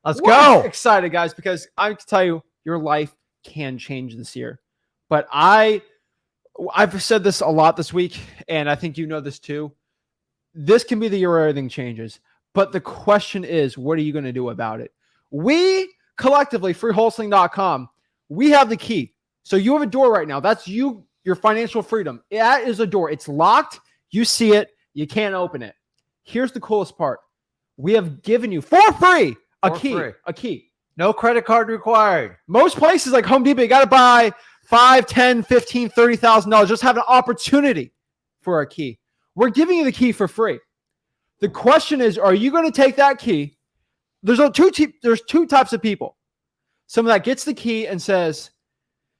Let's go. Excited, guys, because I can tell you your life can change this year. But I've said this a lot this week, and I think you know this too. This can be the year where everything changes. But the question is, what are you going to do about it? We collectively, freewholesaling.com, we have the key. So you have a door right now. That's your financial freedom. That is a door. It's locked. You see it. You can't open it. Here's the coolest part. We have given you for free a key. No credit card required. Most places like Home Depot, you got to buy $5, $10, $15, $30,000. Just have an opportunity for a key. We're giving you the key for free. The question is, are you going to take that key? There's two types of people. Someone that gets the key and says,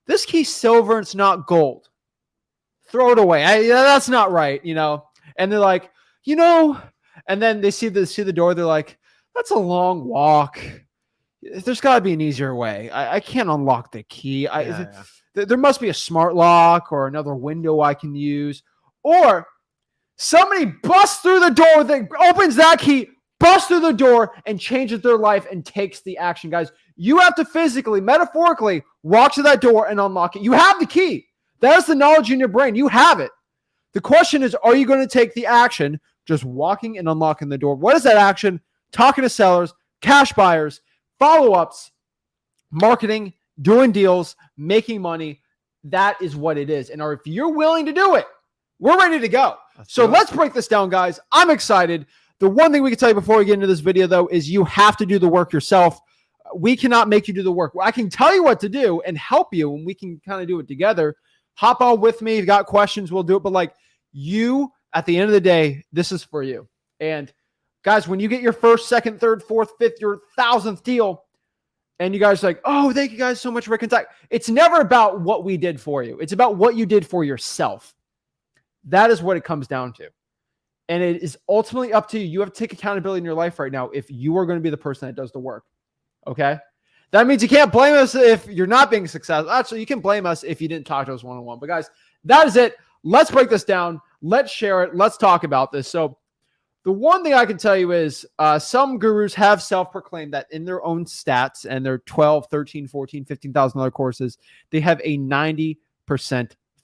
this key's silver, it's not gold. Throw it away. That's not right, And they're like, and then they see the door. They're like, that's a long walk. There's got to be an easier way. I can't unlock the key. There must be a smart lock or another window I can use. Or somebody busts through the door, opens that key, busts through the door, and changes their life and takes the action. Guys, you have to physically, metaphorically, walk to that door and unlock it. You have the key. That is the knowledge in your brain. You have it. The question is, are you going to take the action, just walking and unlocking the door? What is that action? Talking to sellers, cash buyers, follow-ups, marketing, doing deals, making money. That is what it is. And if you're willing to do it, we're ready to go. Let's break this down, guys. I'm excited. The one thing we can tell you before we get into this video, though, is you have to do the work yourself. We cannot make you do the work. I can tell you what to do and help you, and we can kind of do it together. Hop on with me. If you got questions, we'll do it. But at the end of the day, this is for you. And guys, when you get your first, second, third, fourth, fifth, your 1,000th deal, and you guys are like, oh, thank you guys so much for contact. It's never about what we did for you. It's about what you did for yourself. That is what it comes down to. And it is ultimately up to you. You have to take accountability in your life right now if you are going to be the person that does the work. Okay? That means you can't blame us if you're not being successful. Actually, you can blame us if you didn't talk to us one-on-one. But guys, that is it. Let's break this down. Let's share it. Let's talk about this. So the one thing I can tell you is some gurus have self-proclaimed that in their own stats and their 12, 13, 14, $15,000 courses, they have a 90%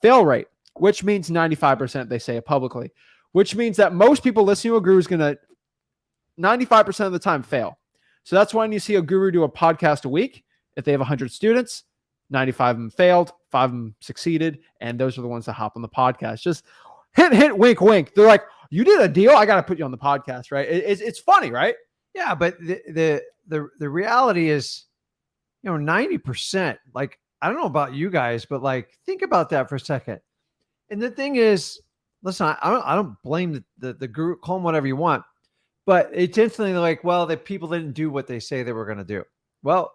fail rate, which means 95%, they say it publicly, which means that most people listening to a guru is going to 95% of the time fail. So that's why when you see a guru do a podcast a week, if they have 100 students, 95 of them failed, 5 of them succeeded, and those are the ones that hop on the podcast. Just hint, wink, wink. They're like, you did a deal, I got to put you on the podcast, right? It's funny, right? Yeah, but the reality is, 90%. Like, I don't know about you guys, but think about that for a second. And the thing is, listen, I don't blame the guru. Call them whatever you want, but it's instantly like, well, the people didn't do what they say they were going to do. Well,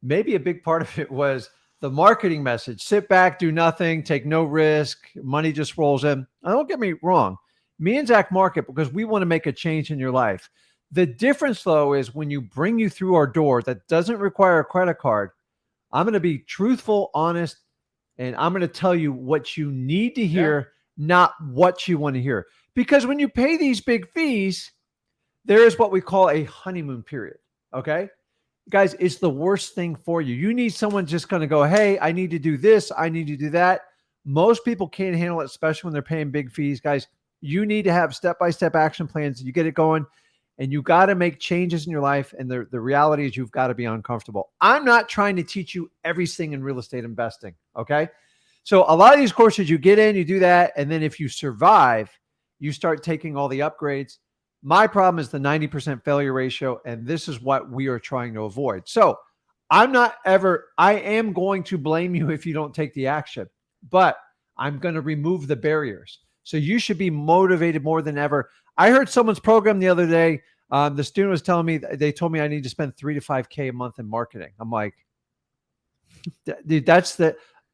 maybe a big part of it was the marketing message. Sit back, do nothing, take no risk. Money just rolls in. Now, don't get me wrong. Me and Zach market because we want to make a change in your life. The difference, though, is when you bring you through our door that doesn't require a credit card, I'm going to be truthful, honest, and I'm going to tell you what you need to hear, not what you want to hear. Because when you pay these big fees, there is what we call a honeymoon period. Okay? Guys, it's the worst thing for you. You need someone just going to go, hey, I need to do this. I need to do that. Most people can't handle it, especially when they're paying big fees. Guys, you need to have step-by-step action plans. You get it going, and you got to make changes in your life. And the reality is you've got to be uncomfortable. I'm not trying to teach you everything in real estate investing, okay? So a lot of these courses, you get in, you do that, and then if you survive, you start taking all the upgrades. My problem is the 90% failure ratio, and this is what we are trying to avoid. So I am going to blame you if you don't take the action, but I'm going to remove the barriers. So you should be motivated more than ever. I heard someone's program the other day. The student was telling me, they told me I need to spend $3,000 to $5,000 a month in marketing. I'm like, dude,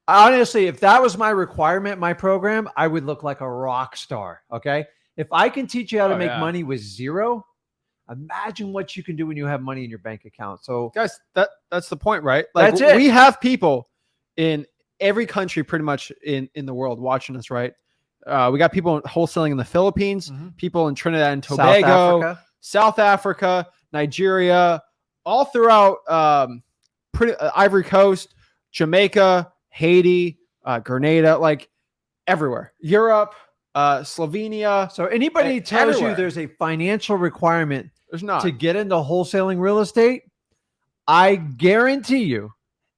honestly, if that was my requirement, my program, I would look like a rock star. Okay. If I can teach you how to make money with zero, imagine what you can do when you have money in your bank account. So guys, that's the point, right? Like, that's it. We have people in every country pretty much in the world watching us, right? We got people wholesaling in the Philippines, people in Trinidad and Tobago, South Africa, Nigeria, all throughout Ivory Coast, Jamaica, Haiti, Grenada, like everywhere, Europe, Slovenia. So anybody tells everywhere. you there's a financial requirement There's not. to get into wholesaling real estate, I guarantee you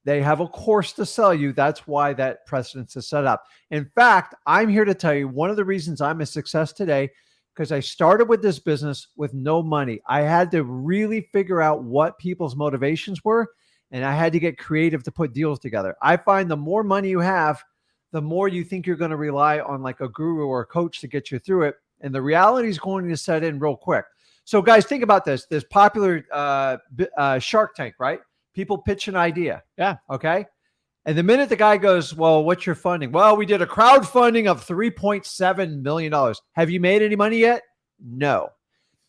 they have a course to sell you. That's why that precedence is set up. In fact, I'm here to tell you one of the reasons I'm a success today, because I started with this business with no money. I had to really figure out what people's motivations were, and I had to get creative to put deals together. I find the more money you have, the more you think you're going to rely on like a guru or a coach to get you through it. And the reality is going to set in real quick. So guys, think about this. This popular Shark Tank, right? People pitch an idea. Yeah. Okay. And the minute the guy goes, well, what's your funding? Well, we did a crowdfunding of $3.7 million. Have you made any money yet? No.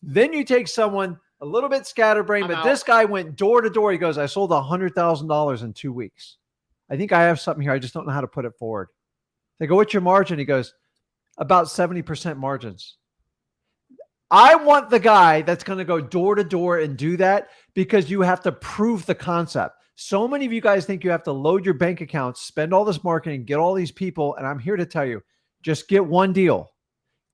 Then you take someone a little bit scatterbrained, but this guy went door to door. He goes, I sold $100,000 in 2 weeks. I think I have something here. I just don't know how to put it forward. They go, what's your margin? He goes, about 70% margins. I want the guy that's going to go door to door and do that, because you have to prove the concept. So many of you guys think you have to load your bank accounts, spend all this marketing, get all these people. And I'm here to tell you, just get one deal,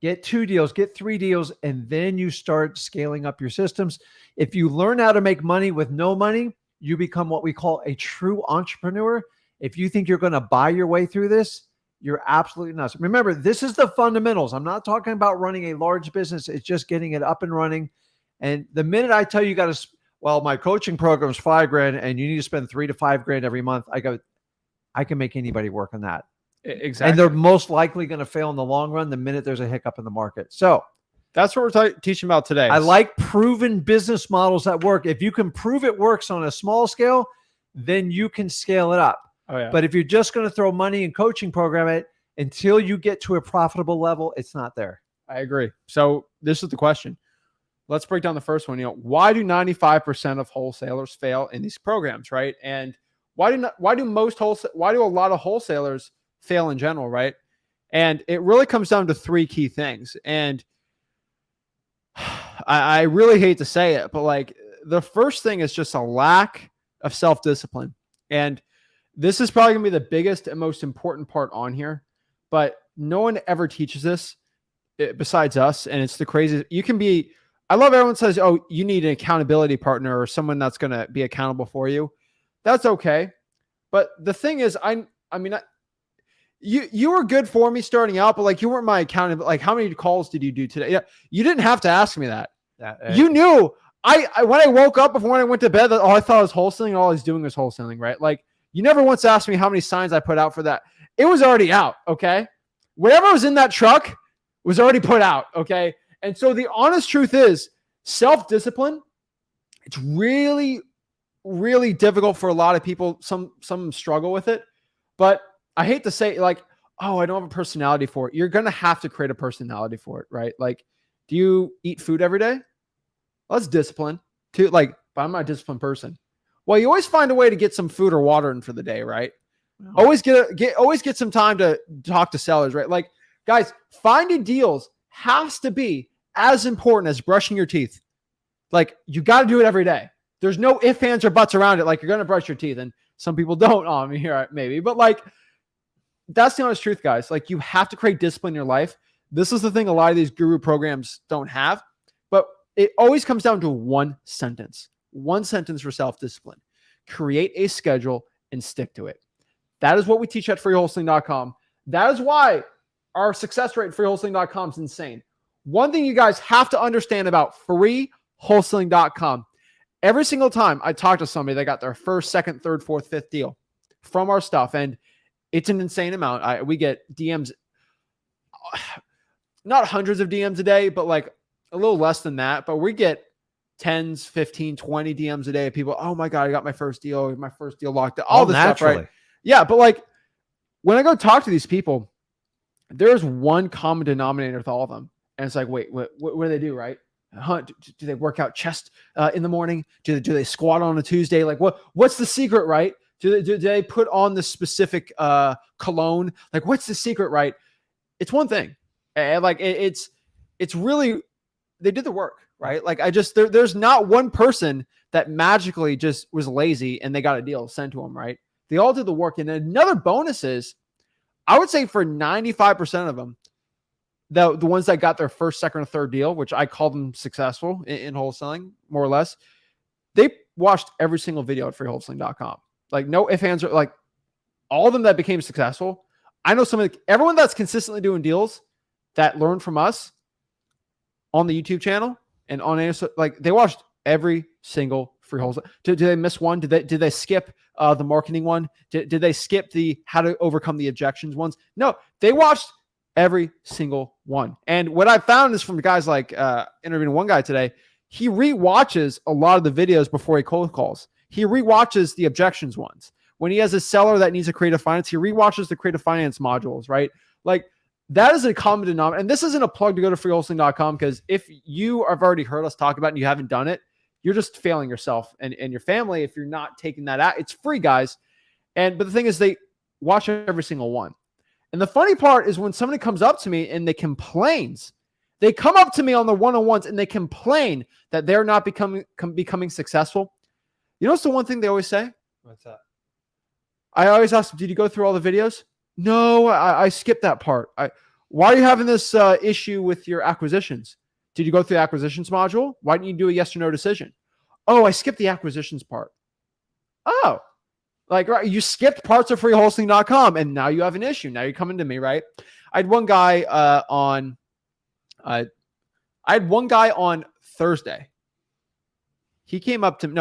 get 2 deals, get 3 deals, and then you start scaling up your systems. If you learn how to make money with no money, you become what we call a true entrepreneur. If you think you're going to buy your way through this, you're absolutely nuts. Remember, this is the fundamentals. I'm not talking about running a large business. It's just getting it up and running. And the minute I tell you, got to, well, my coaching program is $5,000 and you need to spend $3,000 to $5,000 every month, I go, I can make anybody work on that. Exactly. And they're most likely going to fail in the long run the minute there's a hiccup in the market. So that's what we're teaching about today. I like proven business models that work. If you can prove it works on a small scale, then you can scale it up. Oh, yeah. But if you're just going to throw money and coaching program it until you get to a profitable level, it's not there. I agree. So this is the question. Let's break down the first one. Why do 95% of wholesalers fail in these programs, right? And why do a lot of wholesalers fail in general, right? And it really comes down to 3 key things. And I really hate to say it, but like the first thing is just a lack of self-discipline. And this is probably going to be the biggest and most important part on here, but no one ever teaches this besides us. And it's the craziest. I love everyone says, oh, you need an accountability partner or someone that's going to be accountable for you. That's okay. But the thing is, you were good for me starting out, but like you weren't my accountant. Like, how many calls did you do today? Yeah, you didn't have to ask me that. You knew. When I woke up, before when I went to bed, all I thought was wholesaling, and all I was doing was wholesaling, right? Like, you never once asked me how many signs I put out for that. It was already out, okay? Whatever was in that truck was already put out, okay? And so the honest truth is, self-discipline, it's really, really difficult for a lot of people. Some struggle with it, but I hate to say, like, oh, I don't have a personality for it. You're going to have to create a personality for it, right? Like, do you eat food every day? Well, that's discipline. But I'm not a disciplined person. Well, you always find a way to get some food or water in for the day, right? Wow. Always get some time to talk to sellers, right? Like, guys, finding deals has to be as important as brushing your teeth. Like, you got to do it every day. There's no ifs, ands, or buts around it. Like, you're going to brush your teeth, and some people don't. Here maybe, but like, that's the honest truth, guys. Like, you have to create discipline in your life. This is the thing a lot of these guru programs don't have, but it always comes down to one sentence for self-discipline. Create a schedule and stick to it. That is what we teach at freewholesaling.com. That is why our success rate at freewholesaling.com is insane. One thing you guys have to understand about freewholesaling.com, every single time I talk to somebody that got their first, second, third, fourth, fifth deal from our stuff, and it's an insane amount. We get DMs, not hundreds of DMs a day, but like a little less than that. But we get 10s, 15, 20 DMs a day of people. Oh my God, I got my first deal locked up. All this stuff, right? Yeah. But like, when I go talk to these people, there's one common denominator with all of them. And it's like, wait, what do they do, right? Do they work out chest in the morning? Do they squat on a Tuesday? Like, what's the secret, right? Do they put on the specific cologne? Like, what's the secret, right? It's one thing. And like, it's really, they did the work, right? Like, there's not one person that magically just was lazy and they got a deal sent to them, right? They all did the work. And another bonus is, I would say for 95% of them, the ones that got their first, second, or third deal, which I call them successful in wholesaling, more or less, they watched every single video at freewholesaling.com. Like no ifs, ands, or like all of them that became successful. I know everyone that's consistently doing deals that learned from us on the YouTube channel and on like they watched every single free wholesale. Did they miss one? Did they skip the marketing one? Did they skip the how to overcome the objections ones? No, they watched every single one. And what I found is from guys like interviewing one guy today, he rewatches a lot of the videos before he cold calls. He rewatches the objections ones. When he has a seller that needs a creative finance, he rewatches the creative finance modules, right? Like that is a common denominator. And this isn't a plug to go to freewholesaling.com, because if you have already heard us talk about it and you haven't done it, you're just failing yourself and your family if you're not taking that out. It's free, guys. But the thing is, they watch every single one. And the funny part is when somebody comes up to me and they complains, they come up to me on the one-on-ones and they complain that they're not becoming successful. You know what's the one thing they always say? What's that? I always ask them, did you go through all the videos? No, I skipped that part. Why are you having this issue with your acquisitions? Did you go through the acquisitions module? Why didn't you do a yes or no decision? Oh, I skipped the acquisitions part. Oh, like right, you skipped parts of freewholesaling.com and now you have an issue. Now you're coming to me, right? I had one guy on Thursday.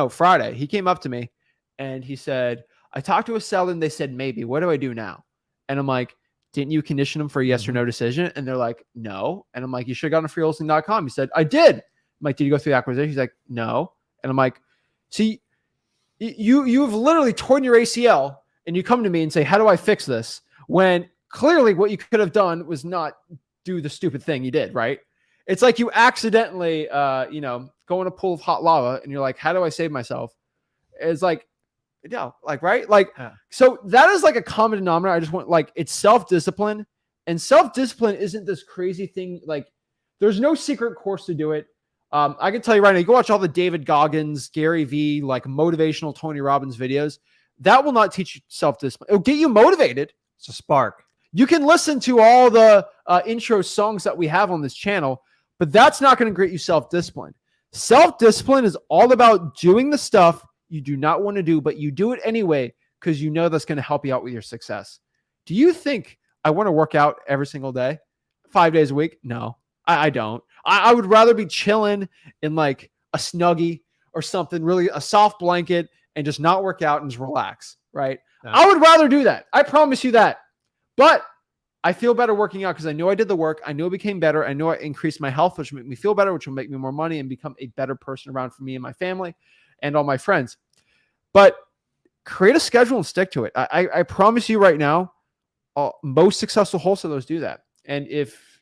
Friday. He came up to me and he said, I talked to a seller and they said, maybe, what do I do now? And I'm like, didn't you condition them for a yes or no decision? And they're like, no. And I'm like, you should have gone to freewholesaling.com. He said, I did. I'm like, did you go through the acquisition? He's like, no. And I'm like, see, you've literally torn your ACL and you come to me and say, how do I fix this? When clearly what you could have done was not do the stupid thing you did, right? It's like you accidentally, go in a pool of hot lava and you're like, how do I save myself? It's like, right? Like, yeah. So that is like a common denominator. I just want, like, it's self-discipline, and self-discipline isn't this crazy thing. Like, there's no secret course to do it. I can tell you right now, you go watch all the David Goggins, Gary V, like motivational Tony Robbins videos. That will not teach you self-discipline. It'll get you motivated. It's a spark. You can listen to all the intro songs that we have on this channel, but that's not going to get you self-discipline. Self-discipline is all about doing the stuff you do not want to do, but you do it anyway because you know that's going to help you out with your success. Do you think I want to work out every single day, 5 days a week? No, I don't. I would rather be chilling in like a Snuggie or something, really a soft blanket, and just not work out and just relax, right? No. I would rather do that. I promise you that. But I feel better working out because I know I did the work. I know it became better. I know I increased my health, which will make me feel better, which will make me more money and become a better person around for me and my family and all my friends. But create a schedule and stick to it. I promise you right now, most successful wholesalers do that. And if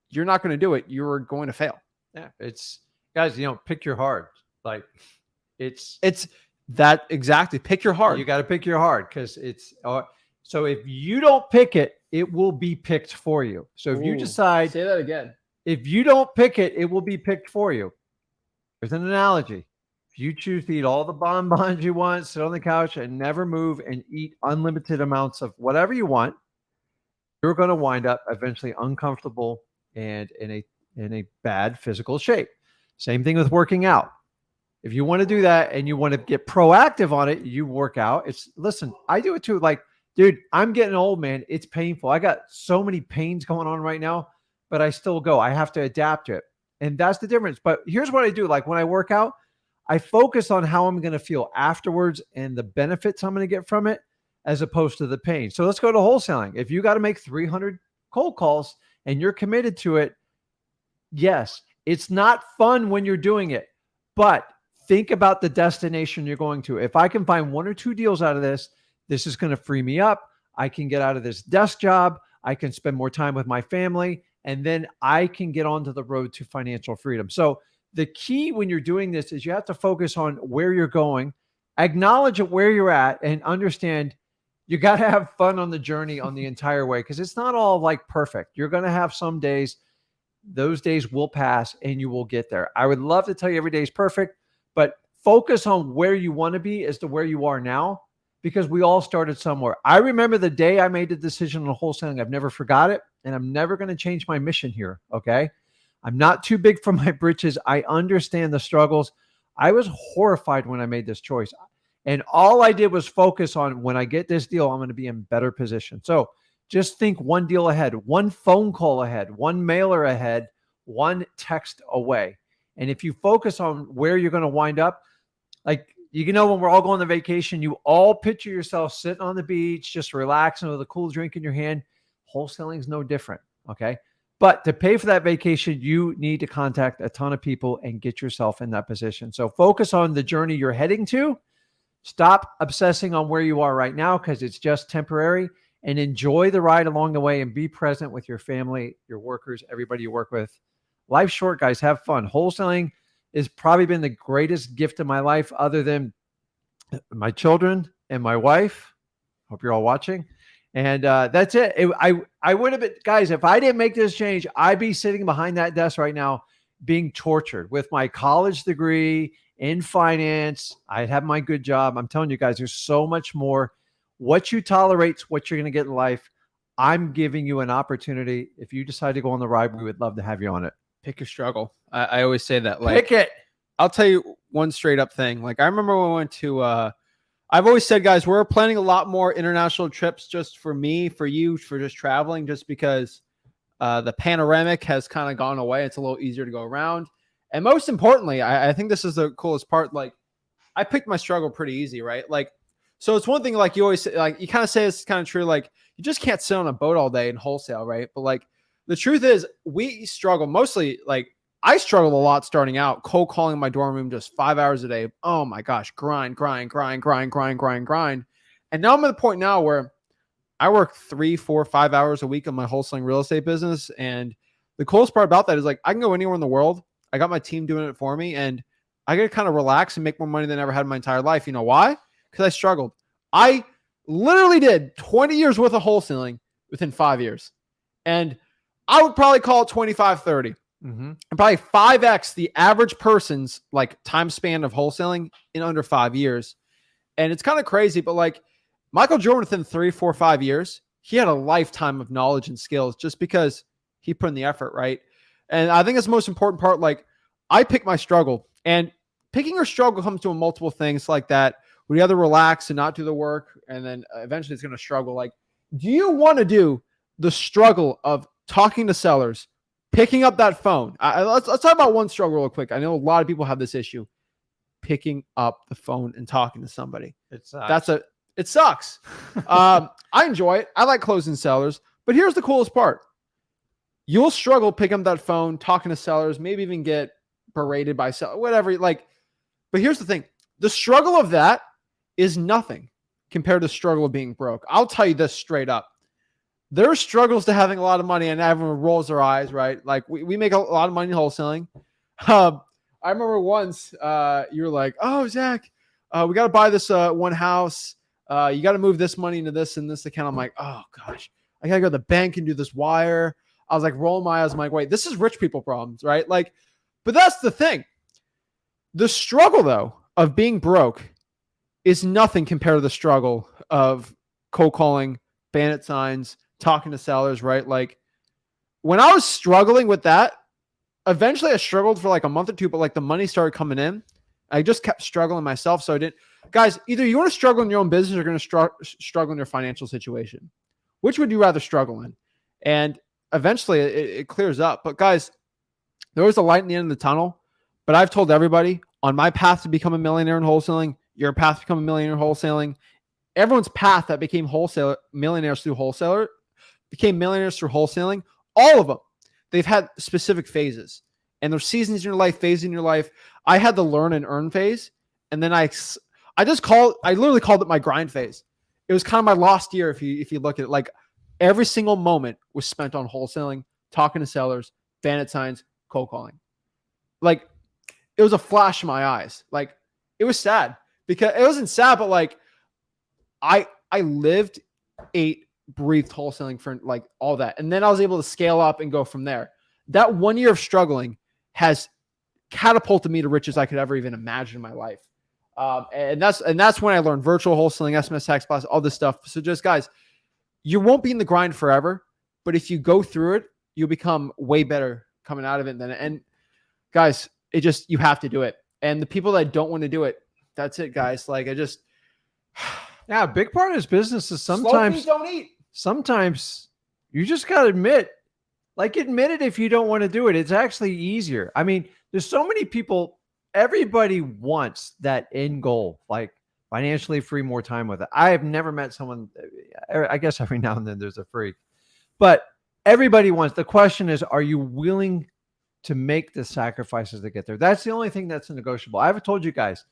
you're not going to do it, you're going to fail. Yeah, it's guys, pick your heart. Like it's that exactly. Pick your heart. You got to pick your heart because it's so if you don't pick it, it will be picked for you. So if you decide, say that again. If you don't pick it, it will be picked for you. There's an analogy. If you choose to eat all the bonbons you want, sit on the couch and never move and eat unlimited amounts of whatever you want, you're going to wind up eventually uncomfortable and in a bad physical shape. Same thing with working out. If you want to do that and you want to get proactive on it, you work out. Listen, I do it too. Like, dude, I'm getting old, man. It's painful. I got so many pains going on right now, but I still go. I have to adapt to it. And that's the difference. But here's what I do. Like when I work out, I focus on how I'm going to feel afterwards and the benefits I'm going to get from it as opposed to the pain. So let's go to wholesaling. If you got to make 300 cold calls and you're committed to it, yes, it's not fun when you're doing it, but think about the destination you're going to. If I can find 1 or 2 deals out of this, this is going to free me up. I can get out of this desk job. I can spend more time with my family, and then I can get onto the road to financial freedom. So the key when you're doing this is you have to focus on where you're going, acknowledge where you're at, and understand you got to have fun on the journey on the entire way because it's not all like perfect. You're going to have some days. Those days will pass and you will get there. I would love to tell you every day is perfect, but focus on where you want to be as to where you are now, because we all started somewhere. I remember the day I made the decision on wholesaling. I've never forgot it, and I'm never going to change my mission here. Okay. I'm not too big for my britches. I understand the struggles. I was horrified when I made this choice. And all I did was focus on, when I get this deal, I'm going to be in better position. So just think one deal ahead, one phone call ahead, one mailer ahead, one text away. And if you focus on where you're going to wind up, like, you know, when we're all going on vacation, you all picture yourself sitting on the beach, just relaxing with a cool drink in your hand. Wholesaling is no different. Okay. But to pay for that vacation, you need to contact a ton of people and get yourself in that position. So focus on the journey you're heading to. Stop obsessing on where you are right now, because it's just temporary, and enjoy the ride along the way and be present with your family, your workers, everybody you work with. Life's short, guys. Have fun. Wholesaling has probably been the greatest gift of my life, other than my children and my wife. Hope you're all watching. And that's it. I would have been, guys, if I didn't make this change, I'd be sitting behind that desk right now being tortured with my college degree in finance. I'd have my good job. I'm telling you guys, there's so much more. What you tolerate, what you're going to get in life. I'm giving you an opportunity. If you decide to go on the ride, we would love to have you on it. Pick your struggle. I always say that. Like, Pick it. I'll tell you one straight up thing. Like, I remember when we went to, I've always said, guys, we're planning a lot more international trips just for me, for you, for just traveling, just because the panoramic has kind of gone away. It's a little easier to go around. And most importantly, I think this is the coolest part. Like, I picked my struggle pretty easy, right? Like, so it's one thing, like you always say, like, you kind of say it's kind of true. Like, you just can't sit on a boat all day and wholesale, right? But like, the truth is, we struggle mostly. Like, I struggled a lot starting out, cold calling my dorm room just 5 hours a day. Oh my gosh, grind. And now I'm at the point now where I work 3, 4, 5 hours a week on my wholesaling real estate business. And the coolest part about that is, like, I can go anywhere in the world. I got my team doing it for me, and I get to kind of relax and make more money than I ever had in my entire life. You know why? Because I struggled. I literally did 20 years worth of wholesaling within 5 years. And I would probably call it 25, 30. And probably 5x the average person's like time span of wholesaling in under 5 years. And it's kind of crazy, but like Michael Jordan, within 3, 4, 5 years, he had a lifetime of knowledge and skills just because he put in the effort, right? And I think that's the most important part. Like, I pick my struggle, and picking your struggle comes to multiple things like that. We either relax and not do the work, and then eventually it's going to struggle. Like, do you want to do the struggle of talking to sellers, picking up that phone? Let's talk about one struggle real quick. I know a lot of people have this issue, picking up the phone and talking to somebody. It sucks. I enjoy it. I like closing sellers, but here's the coolest part. You'll struggle picking up that phone, talking to sellers, maybe even get berated by sellers, whatever. Like, but here's the thing. The struggle of that is nothing compared to the struggle of being broke. I'll tell you this straight up. There are struggles to having a lot of money, and everyone rolls their eyes, right? Like, we make a lot of money in wholesaling. I remember once you were like, "Oh, Zach, we got to buy this one house. You got to move this money into this and this account." I'm like, "Oh gosh, I got to go to the bank and do this wire." I was like rolling my eyes. I'm like, "Wait, this is rich people problems, right?" Like, but that's the thing. The struggle, though, of being broke is nothing compared to the struggle of cold calling, bandit signs, talking to sellers, right? Like, when I was struggling with that, eventually I struggled for like a month or two, but like the money started coming in. I just kept struggling myself. So I didn't, guys, either you want to struggle in your own business or you're going to struggle in your financial situation. Which would you rather struggle in? And eventually it clears up. But guys, there was a light in the end of the tunnel. But I've told everybody on my path to become a millionaire in wholesaling, your path to become a millionaire in wholesaling, everyone's path that became millionaires through wholesaling, all of them, they've had specific phases. And there's seasons in your life, phases in your life. I had the learn and earn phase. And then I literally called it my grind phase. It was kind of my lost year. If you look at it, like every single moment was spent on wholesaling, talking to sellers, bandit signs, cold calling. Like, it was a flash in my eyes. Like, it was sad because it wasn't sad, but like I lived, ate, breathed wholesaling for like all that. And then I was able to scale up and go from there. That 1 year of struggling has catapulted me to riches I could ever even imagine in my life. And that's when I learned virtual wholesaling, SMS tax plus, all this stuff. So just guys, you won't be in the grind forever, but if you go through it, you'll become way better coming out of it. And guys, you have to do it. And the people that don't want to do it, that's it, guys. Like yeah, a big part of this business is slow sometimes feet don't eat. Sometimes you just got to admit it if you don't want to do it. It's actually easier. I mean, there's so many people, everybody wants that end goal, like financially free, more time with it. I have never met someone, I guess every now and then there's a freak, but everybody wants. The question is, are you willing to make the sacrifices to get there? That's the only thing that's negotiable. I've told you guys,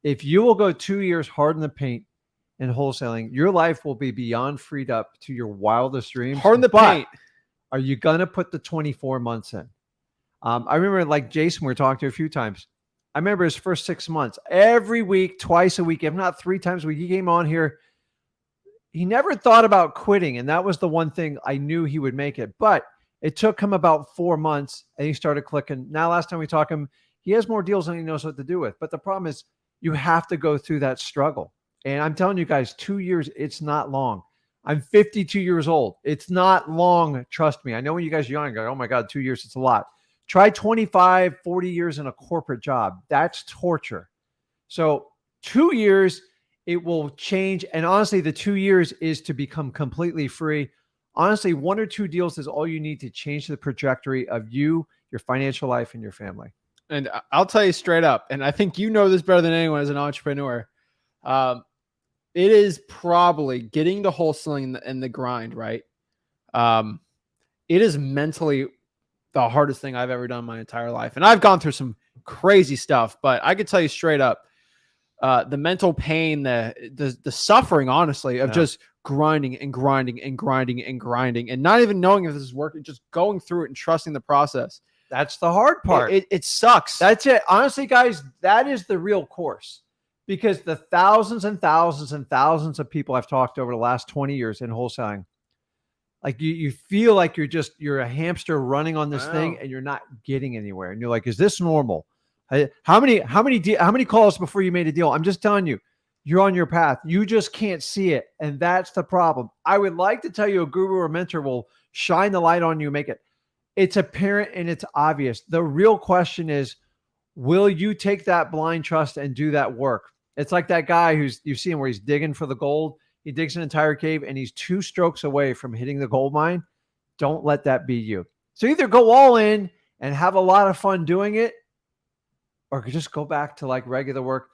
if you will go 2 years hard in the paint in wholesaling, your life will be beyond freed up to your wildest dreams. Hard in the paint. Are you going to put the 24 months in? I remember, like Jason, we were talking to a few times. I remember his first 6 months, every week, twice a week, if not 3 times a week, he came on here. He never thought about quitting. And that was the one thing I knew he would make it. But it took him about 4 months and he started clicking. Now, last time we talked to him, he has more deals than he knows what to do with. But the problem is you have to go through that struggle. And I'm telling you guys, 2 years, it's not long. I'm 52 years old. It's not long. Trust me. I know when you guys are young, go, oh my God, 2 years, it's a lot. Try 25, 40 years in a corporate job. That's torture. So 2 years, it will change. And honestly, the 2 years is to become completely free. Honestly, 1 or 2 deals is all you need to change the trajectory of you, your financial life, and your family. And I'll tell you straight up, and I think you know this better than anyone as an entrepreneur. It is probably getting to wholesaling and the grind, right? It is mentally the hardest thing I've ever done in my entire life. And I've gone through some crazy stuff, but I could tell you straight up, the mental pain, the suffering, honestly, of just grinding and grinding and grinding and grinding and not even knowing if this is working, just going through it and trusting the process. That's the hard part. It sucks. That's it. Honestly, guys, that is the real course. Because the thousands and thousands and thousands of people I've talked to over the last 20 years in wholesaling, like you feel like you're a hamster running on this thing and you're not getting anywhere. And you're like, is this normal? How many calls before you made a deal? I'm just telling you, you're on your path. You just can't see it. And that's the problem. I would like to tell you a guru or mentor will shine the light on you, make it. It's apparent and it's obvious. The real question is, will you take that blind trust and do that work? It's like that guy you see him where he's digging for the gold. He digs an entire cave and he's 2 strokes away from hitting the gold mine. Don't let that be you. So either go all in and have a lot of fun doing it, or just go back to like regular work.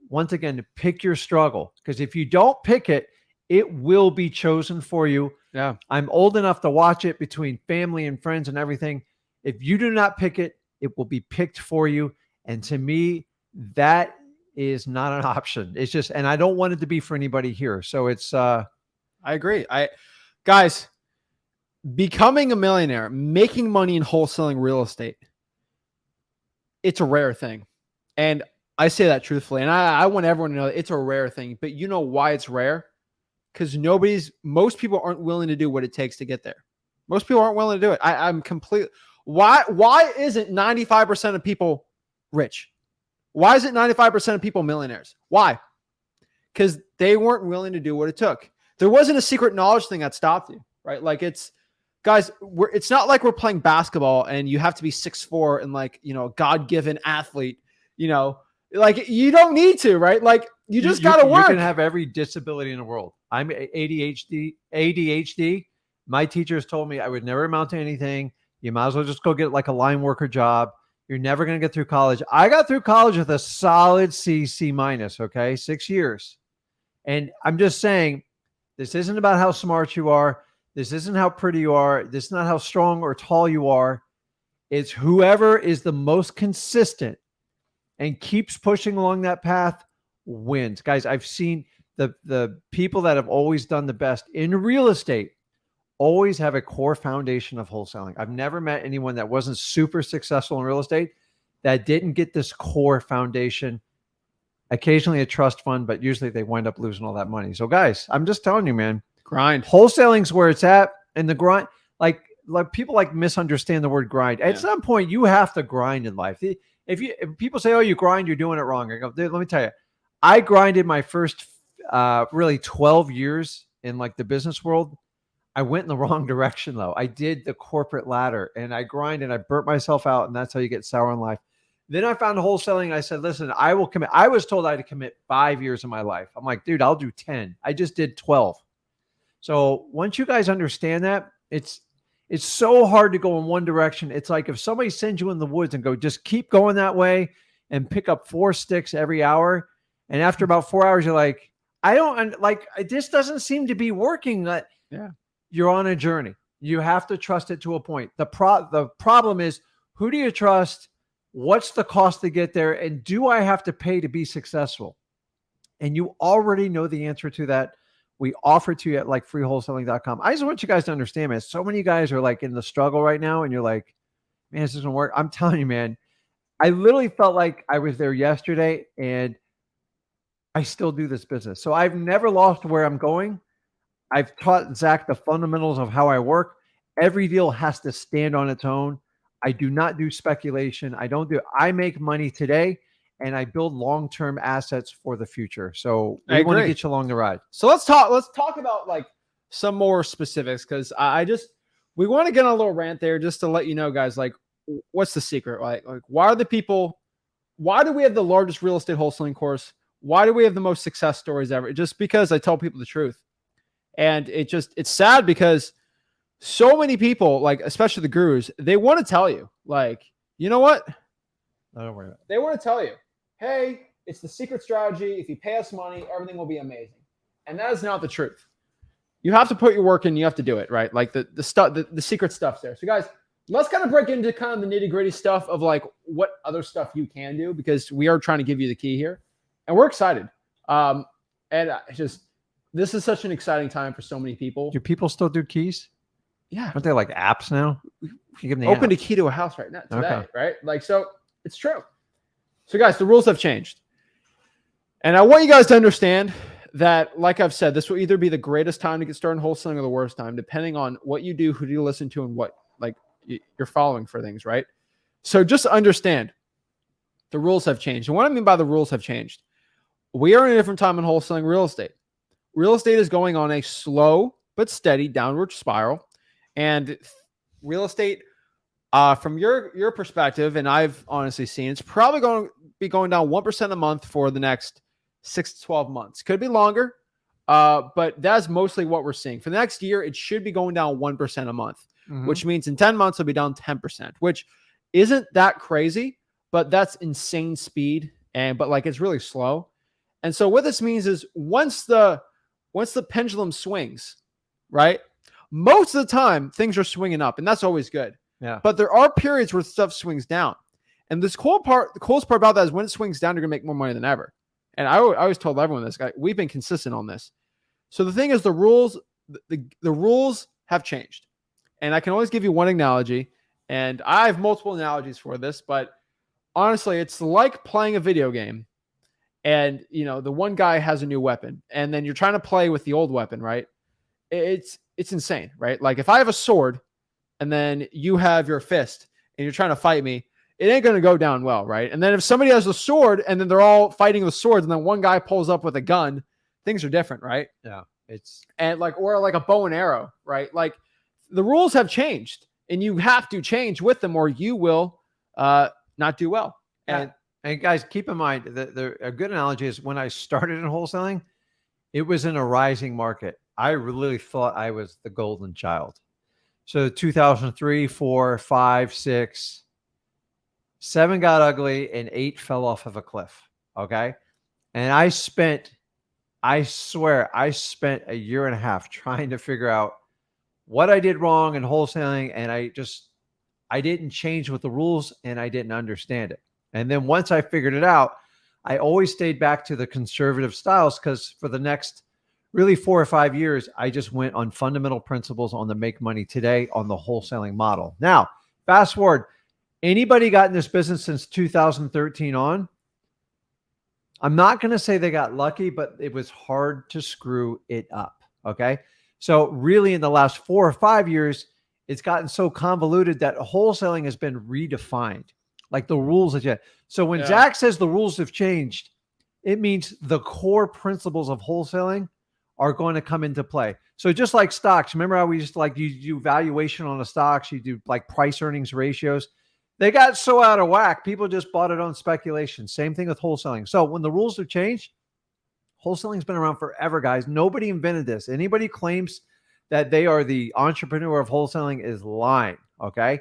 Once again, pick your struggle, because if you don't pick it, it will be chosen for you. Yeah. I'm old enough to watch it between family and friends and everything. If you do not pick it, it will be picked for you. And to me, that is not an option. It's just, and I don't want it to be for anybody here. So it's, I agree. Guys, becoming a millionaire, making money in wholesaling real estate, it's a rare thing. And I say that truthfully. And I want everyone to know that it's a rare thing, but you know why it's rare? Because most people aren't willing to do what it takes to get there. Most people aren't willing to do it. I'm completely, why isn't 95% of people rich? Why is it 95% of people millionaires? Why? Because they weren't willing to do what it took. There wasn't a secret knowledge thing that stopped you, right? Like it's not like we're playing basketball and you have to be 6'4" and like, a God-given athlete, like you don't need to, right? Like you just got to work. You can have every disability in the world. I'm ADHD. My teachers told me I would never amount to anything. You might as well just go get like a line worker job. You're never going to get through college. I got through college with a solid C minus, okay? 6 years. And I'm just saying, this isn't about how smart you are. This isn't how pretty you are. This is not how strong or tall you are. It's whoever is the most consistent and keeps pushing along that path wins. Guys, I've seen the people that have always done the best in real estate always have a core foundation of wholesaling. I've never met anyone that wasn't super successful in real estate that didn't get this core foundation. Occasionally a trust fund, but usually they wind up losing all that money. So guys, I'm just telling you, man, grind. Wholesaling's where it's at. And the grind, like people misunderstand the word grind. At some point, you have to grind in life. If people say, oh, you grind, you're doing it wrong. I go, let me tell you, I grinded my first really 12 years in like the business world. I went in the wrong direction though. I did the corporate ladder and I grind and I burnt myself out, and that's how you get sour in life. Then I found wholesaling and I said, listen, I will commit. I was told I had to commit 5 years of my life. I'm like, dude, I'll do 10. I just did 12. So once you guys understand that, it's so hard to go in one direction. It's like if somebody sends you in the woods and go, just keep going that way and pick up 4 sticks every hour. And after about 4 hours, you're like, I don't like, this doesn't seem to be working. That Yeah. You're on a journey. You have to trust it to a point. The problem is, who do you trust? What's the cost to get there? And do I have to pay to be successful? And you already know the answer to that. We offer to you at like freewholesaling.com. I just want you guys to understand, man. So many guys are like in the struggle right now, and you're like, man, this doesn't work. I'm telling you, man, I literally felt like I was there yesterday, and I still do this business. So I've never lost where I'm going. I've taught Zach the fundamentals of how I work. Every deal has to stand on its own. I do not do speculation. I make money today, and I build long-term assets for the future. So we want to get you along the ride. So let's talk about like some more specifics, because we want to get on a little rant there just to let you know, guys, like what's the secret? Like why do we have the largest real estate wholesaling course? Why do we have the most success stories ever? Just because I tell people the truth. And it's sad because so many people, like especially the gurus, they want to tell you, like, you know what? I don't worry about it. They want to tell you, hey, it's the secret strategy. If you pay us money, everything will be amazing. And that is not the truth. You have to put your work in. You have to do it, right? Like the stuff, the secret stuff's there. So guys, let's kind of break into kind of the nitty gritty stuff of like what other stuff you can do, because we are trying to give you the key here, and we're excited. This is such an exciting time for so many people. Do people still do keys? Yeah. Aren't they like apps now? You give them Opened the a key to a house right now today, Okay. right? Like, so it's true. So guys, the rules have changed. And I want you guys to understand that, like I've said, this will either be the greatest time to get started in wholesaling or the worst time, depending on what you do, who do you listen to, and what like you're following for things, right? So just understand the rules have changed. And what I mean by the rules have changed, we are in a different time in wholesaling real estate. Real estate is going on a slow but steady downward spiral. And real estate, from your perspective, and I've honestly seen, it's probably going to be going down 1% a month for the next 6 to 12 months. Could be longer, but that's mostly what we're seeing. For the next year, it should be going down 1% a month, which means in 10 months, it'll be down 10%, which isn't that crazy, but that's insane speed. But like, it's really slow. And so what this means is once the pendulum swings, right? Most of the time, things are swinging up, and that's always good. Yeah. But there are periods where stuff swings down. And the coolest part about that is when it swings down, you're going to make more money than ever. And I always told everyone this, guy, we've been consistent on this. So the thing is, the rules have changed. And I can always give you one analogy, and I have multiple analogies for this, but honestly, it's like playing a video game. And, you know, the one guy has a new weapon, and then you're trying to play with the old weapon, right? It's insane, right? Like if I have a sword and then you have your fist and you're trying to fight me, it ain't going to go down well, right? And then if somebody has a sword and then they're all fighting with swords and then one guy pulls up with a gun, things are different, right? Yeah. Or like a bow and arrow, right? Like the rules have changed, and you have to change with them or you will not do well. And guys, keep in mind that a good analogy is when I started in wholesaling, it was in a rising market. I really thought I was the golden child. So 2003, 4, 5, 6, 7 got ugly, and 8 fell off of a cliff. Okay. And I swear I spent a year and a half trying to figure out what I did wrong in wholesaling. And I didn't change with the rules, and I didn't understand it. And then once I figured it out, I always stayed back to the conservative styles, because for the next really 4 or 5 years, I just went on fundamental principles on the make money today on the wholesaling model. Now, fast forward, anybody got in this business since 2013 on, I'm not going to say they got lucky, but it was hard to screw it up. Okay. So really in the last 4 or 5 years, it's gotten so convoluted that wholesaling has been redefined. Like the rules that so when Zach says the rules have changed, it means the core principles of wholesaling are going to come into play. So just like stocks, remember how we used to like you do valuation on the stocks, you do like price earnings ratios. They got so out of whack, people just bought it on speculation. Same thing with wholesaling. So when the rules have changed, wholesaling's been around forever, guys. Nobody invented this. Anybody claims that they are the entrepreneur of wholesaling is lying. Okay.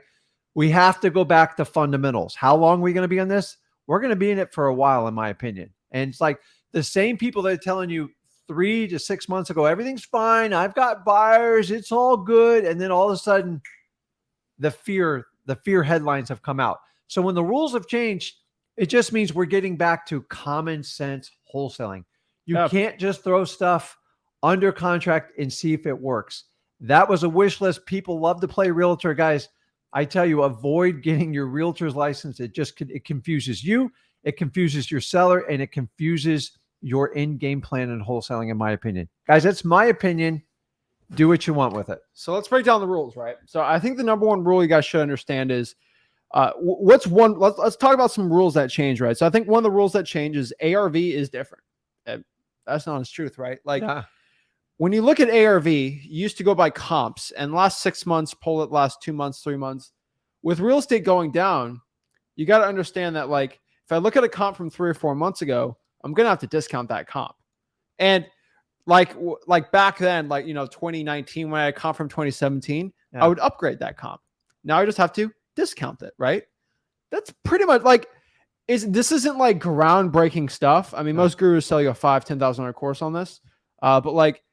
We have to go back to fundamentals. How long are we going to be on this? We're going to be in it for a while, in my opinion. And it's like the same people that are telling you 3 to 6 months ago, everything's fine. I've got buyers. It's all good. And then all of a sudden the fear headlines have come out. So when the rules have changed, it just means we're getting back to common sense wholesaling. You can't just throw stuff under contract and see if it works. That was a wish list. People love to play realtor, guys. I tell you, avoid getting your realtor's license. It confuses you, it confuses your seller, and it confuses your in-game plan in wholesaling, in my opinion. Guys, that's my opinion. Do what you want with it. So let's break down the rules, right? So I think the number one rule you guys should understand is let's talk about some rules that change, right? So I think one of the rules that change is ARV is different. That's not his truth, right? Like when you look at ARV, you used to go by comps, and last 6 months, pull it last 2 months, 3 months. With real estate going down, you got to understand that, like, if I look at a comp from 3 or 4 months ago, I'm going to have to discount that comp. And like back then, like, 2019, when I had a comp from 2017, I would upgrade that comp. Now I just have to discount it, right? That's pretty much like, this isn't like groundbreaking stuff. I mean, most gurus sell you a $5,000-$10,000 course on this, but like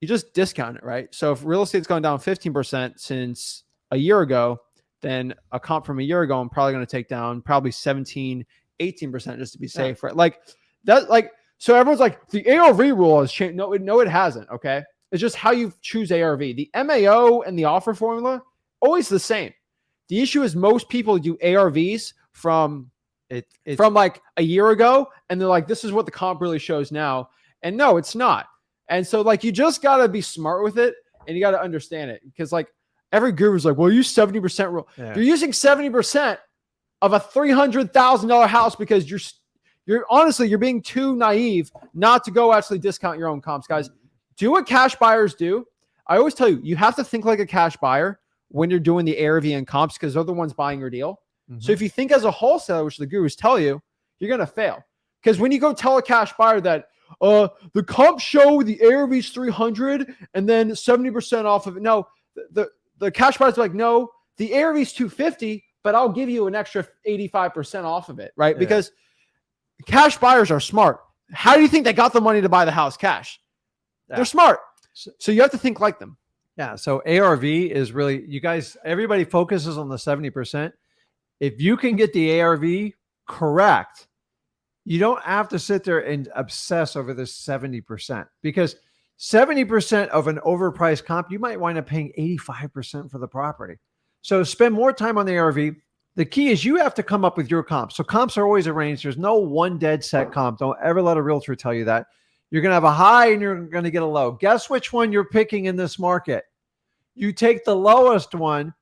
you just discount it, right? So if real estate's gone down 15% since a year ago, then a comp from a year ago, I'm probably going to take down probably 17, 18% just to be safe, right? Like that, like, so everyone's like, the ARV rule has changed. No, it hasn't. Okay. It's just how you choose ARV. The MAO and the offer formula, always the same. The issue is most people do ARVs from like a year ago, and they're like, this is what the comp really shows now. And no, it's not. And so like, you just got to be smart with it, and you got to understand it, because like every guru's like, well, use 70% rule. Yeah. You're using 70% of a $300,000 house because you're honestly, you're being too naive not to go actually discount your own comps, guys. Do what cash buyers do. I always tell you, you have to think like a cash buyer when you're doing the ARV and comps, because they're the ones buying your deal. Mm-hmm. So if you think as a wholesaler, which the gurus tell you, you're going to fail. Because when you go tell a cash buyer that the comp show the ARV's 300 and then 70% off of it. No, the cash buyers are like, no, the ARV's 250, but I'll give you an extra 85% off of it, right? Yeah. Because cash buyers are smart. How do you think they got the money to buy the house cash? Yeah. They're smart. So you have to think like them. Yeah. So ARV is really, you guys, everybody focuses on the 70%. If you can get the ARV correct, you don't have to sit there and obsess over this 70%, because 70% of an overpriced comp, you might wind up paying 85% for the property. So spend more time on the ARV. The key is you have to come up with your comps. So comps are always arranged. There's no one dead set comp. Don't ever let a realtor tell you that. You're going to have a high and you're going to get a low. Guess which one you're picking in this market? You take the lowest one,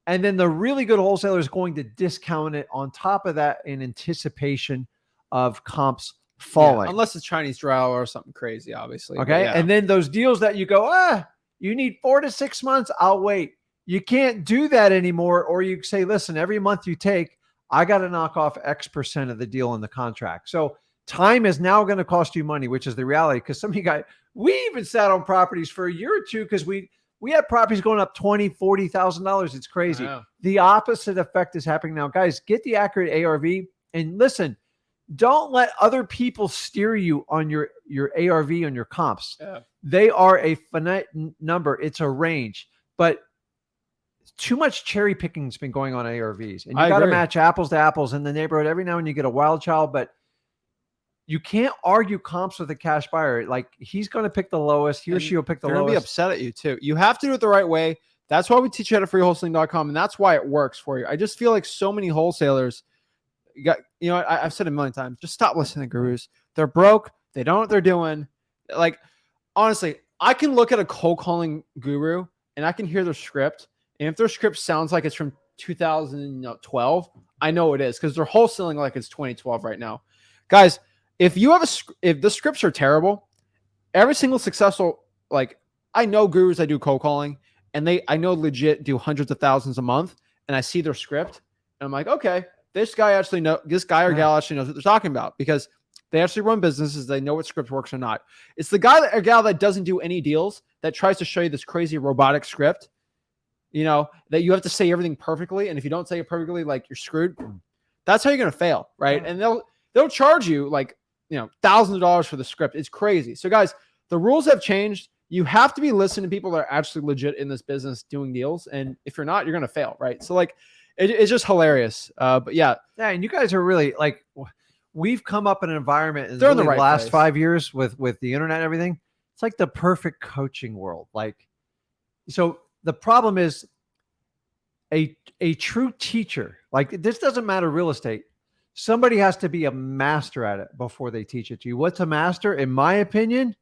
and then the really good wholesaler is going to discount it on top of that in anticipation of comps falling. Yeah, unless it's Chinese draw or something crazy, obviously. Okay. Yeah. And then those deals that you go, you need 4 to 6 months, I'll wait. You can't do that anymore. Or you say, listen, every month you take, I got to knock off X% of the deal in the contract. So time is now going to cost you money, which is the reality. Because some of you guys, we even sat on properties for a year or two because we had properties going up $20,000, $40,000. It's crazy. Wow. The opposite effect is happening now. Guys, get the accurate ARV, and listen, don't let other people steer you on your ARV, on your comps. Yeah. They are a finite number. It's a range, but too much cherry picking has been going on ARVs, and you got to match apples to apples in the neighborhood. Every now and then you get a wild child, but you can't argue comps with a cash buyer. Like, he's going to pick the lowest. He or she will pick the lowest. They're going to be upset at you too. You have to do it the right way. That's why we teach you at freewholesaling.com, and that's why it works for you. I just feel like so many wholesalers I've said a million times, just stop listening to gurus. They're broke. They don't know what they're doing. Like, honestly, I can look at a cold calling guru and I can hear their script. And if their script sounds like it's from 2012, I know it is, because they're wholesaling like it's 2012 right now. Guys, if the scripts are terrible, every single successful, like I know gurus that do cold calling and I know legit do hundreds of thousands a month, and I see their script and I'm like, okay, this guy or gal actually knows what they're talking about, because they actually run businesses. They know what script works or not. It's the guy or gal that doesn't do any deals that tries to show you this crazy robotic script, that you have to say everything perfectly. And if you don't say it perfectly, like, you're screwed. That's how you're going to fail. Right. And they'll charge you like, thousands of dollars for the script. It's crazy. So guys, the rules have changed. You have to be listening to people that are actually legit in this business doing deals. And if you're not, you're going to fail. Right. So like, it's just hilarious. But yeah. Yeah. And you guys are really like, we've come up in an environment in They're in really the right last place. 5 years with the internet and everything. It's like the perfect coaching world. Like, so the problem is a true teacher, like, this doesn't matter real estate. Somebody has to be a master at it before they teach it to you. What's a master? In my opinion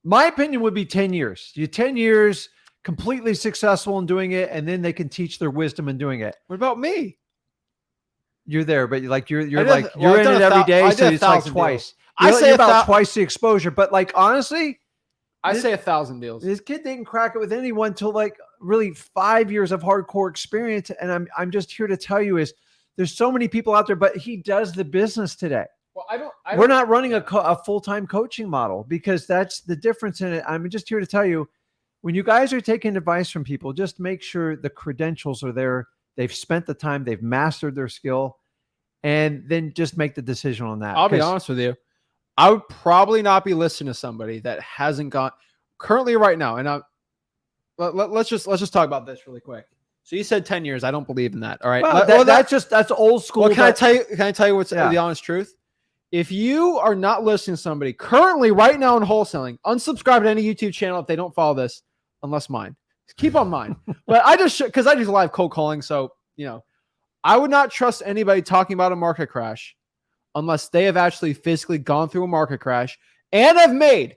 would be 10 years. You 10 years completely successful in doing it, and then they can teach their wisdom in doing it. What about me? You're there, but like you're in it I've every day, so it's like 1,000 twice. I say about twice the exposure, but like, honestly, I say 1,000 deals. this kid didn't crack it with anyone till like really 5 years of hardcore experience. And I'm just here to tell you is there's so many people out there, but he does the business today. Well, we're not running a full-time coaching model, because that's the difference in it. I'm just here to tell you, when you guys are taking advice from people, just make sure the credentials are there. They've spent the time, they've mastered their skill, and then just make the decision on that. I'll be honest with you. I would probably not be listening to somebody that hasn't got currently right now. And let's just talk about this really quick. So you said 10 years. I don't believe in that. All right. Well, that's old school. Well, can I tell you what's the honest truth? If you are not listening to somebody currently right now in wholesaling, unsubscribe to any YouTube channel if they don't follow this, unless mine. Keep on mine. But I just live cold calling. So, I would not trust anybody talking about a market crash unless they have actually physically gone through a market crash and have made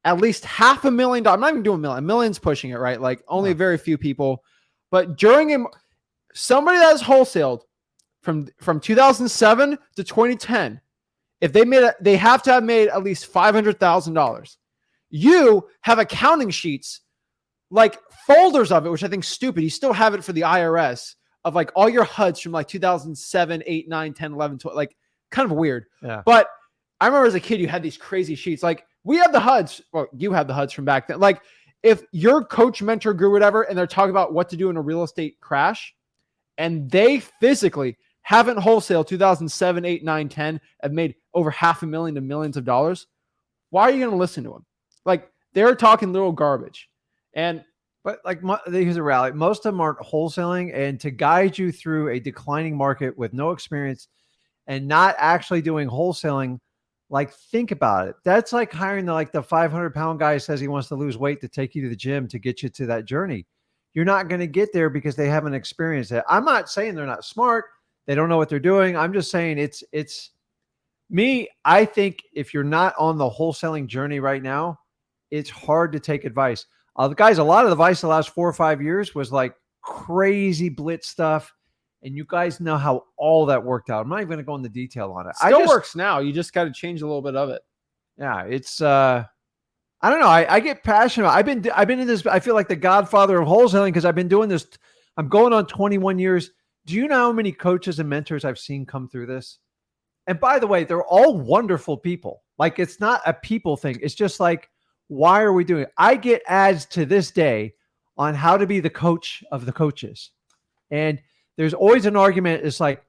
at least $500,000. I'm not even doing a million's pushing it, right? Like, only very few people. But somebody that has wholesaled from 2007 to 2010, if they have to have made at least $500,000. You have accounting sheets, like folders of it, which I think is stupid. You still have it for the IRS of like all your HUDs from like 2007, 8, 9, 10, 11, 12, like kind of weird. Yeah. But I remember as a kid, you had these crazy sheets. Like, we have the HUDs. Well, you have the HUDs from back then. Like, if your coach, mentor, guru, whatever, and they're talking about what to do in a real estate crash, and they physically haven't wholesaled 2007, 8, 9, 10, have made over $500,000 to millions of dollars, why are you going to listen to them? Like, they're talking little garbage. But like, here's a rally. Most of them aren't wholesaling, and to guide you through a declining market with no experience and not actually doing wholesaling, like, think about it. That's like hiring the 500-pound guy who says he wants to lose weight to take you to the gym to get you to that journey. You're not going to get there because they haven't experienced it. I'm not saying they're not smart. They don't know what they're doing. I'm just saying it's me. I think if you're not on the wholesaling journey right now, it's hard to take advice. Guys, a lot of the advice the last 4 or 5 years was like crazy blitz stuff. And you guys know how all that worked out. I'm not even going to go into detail on it. Still works now. You just got to change a little bit of it. Yeah, it's I don't know. I get passionate. I've been in this. I feel like the godfather of wholesaling because I've been doing this. I'm going on 21 years. Do you know how many coaches and mentors I've seen come through this? And by the way, they're all wonderful people. Like, it's not a people thing. It's just like, why are we doing it? I get ads to this day on how to be the coach of the coaches. And there's always an argument. It's like,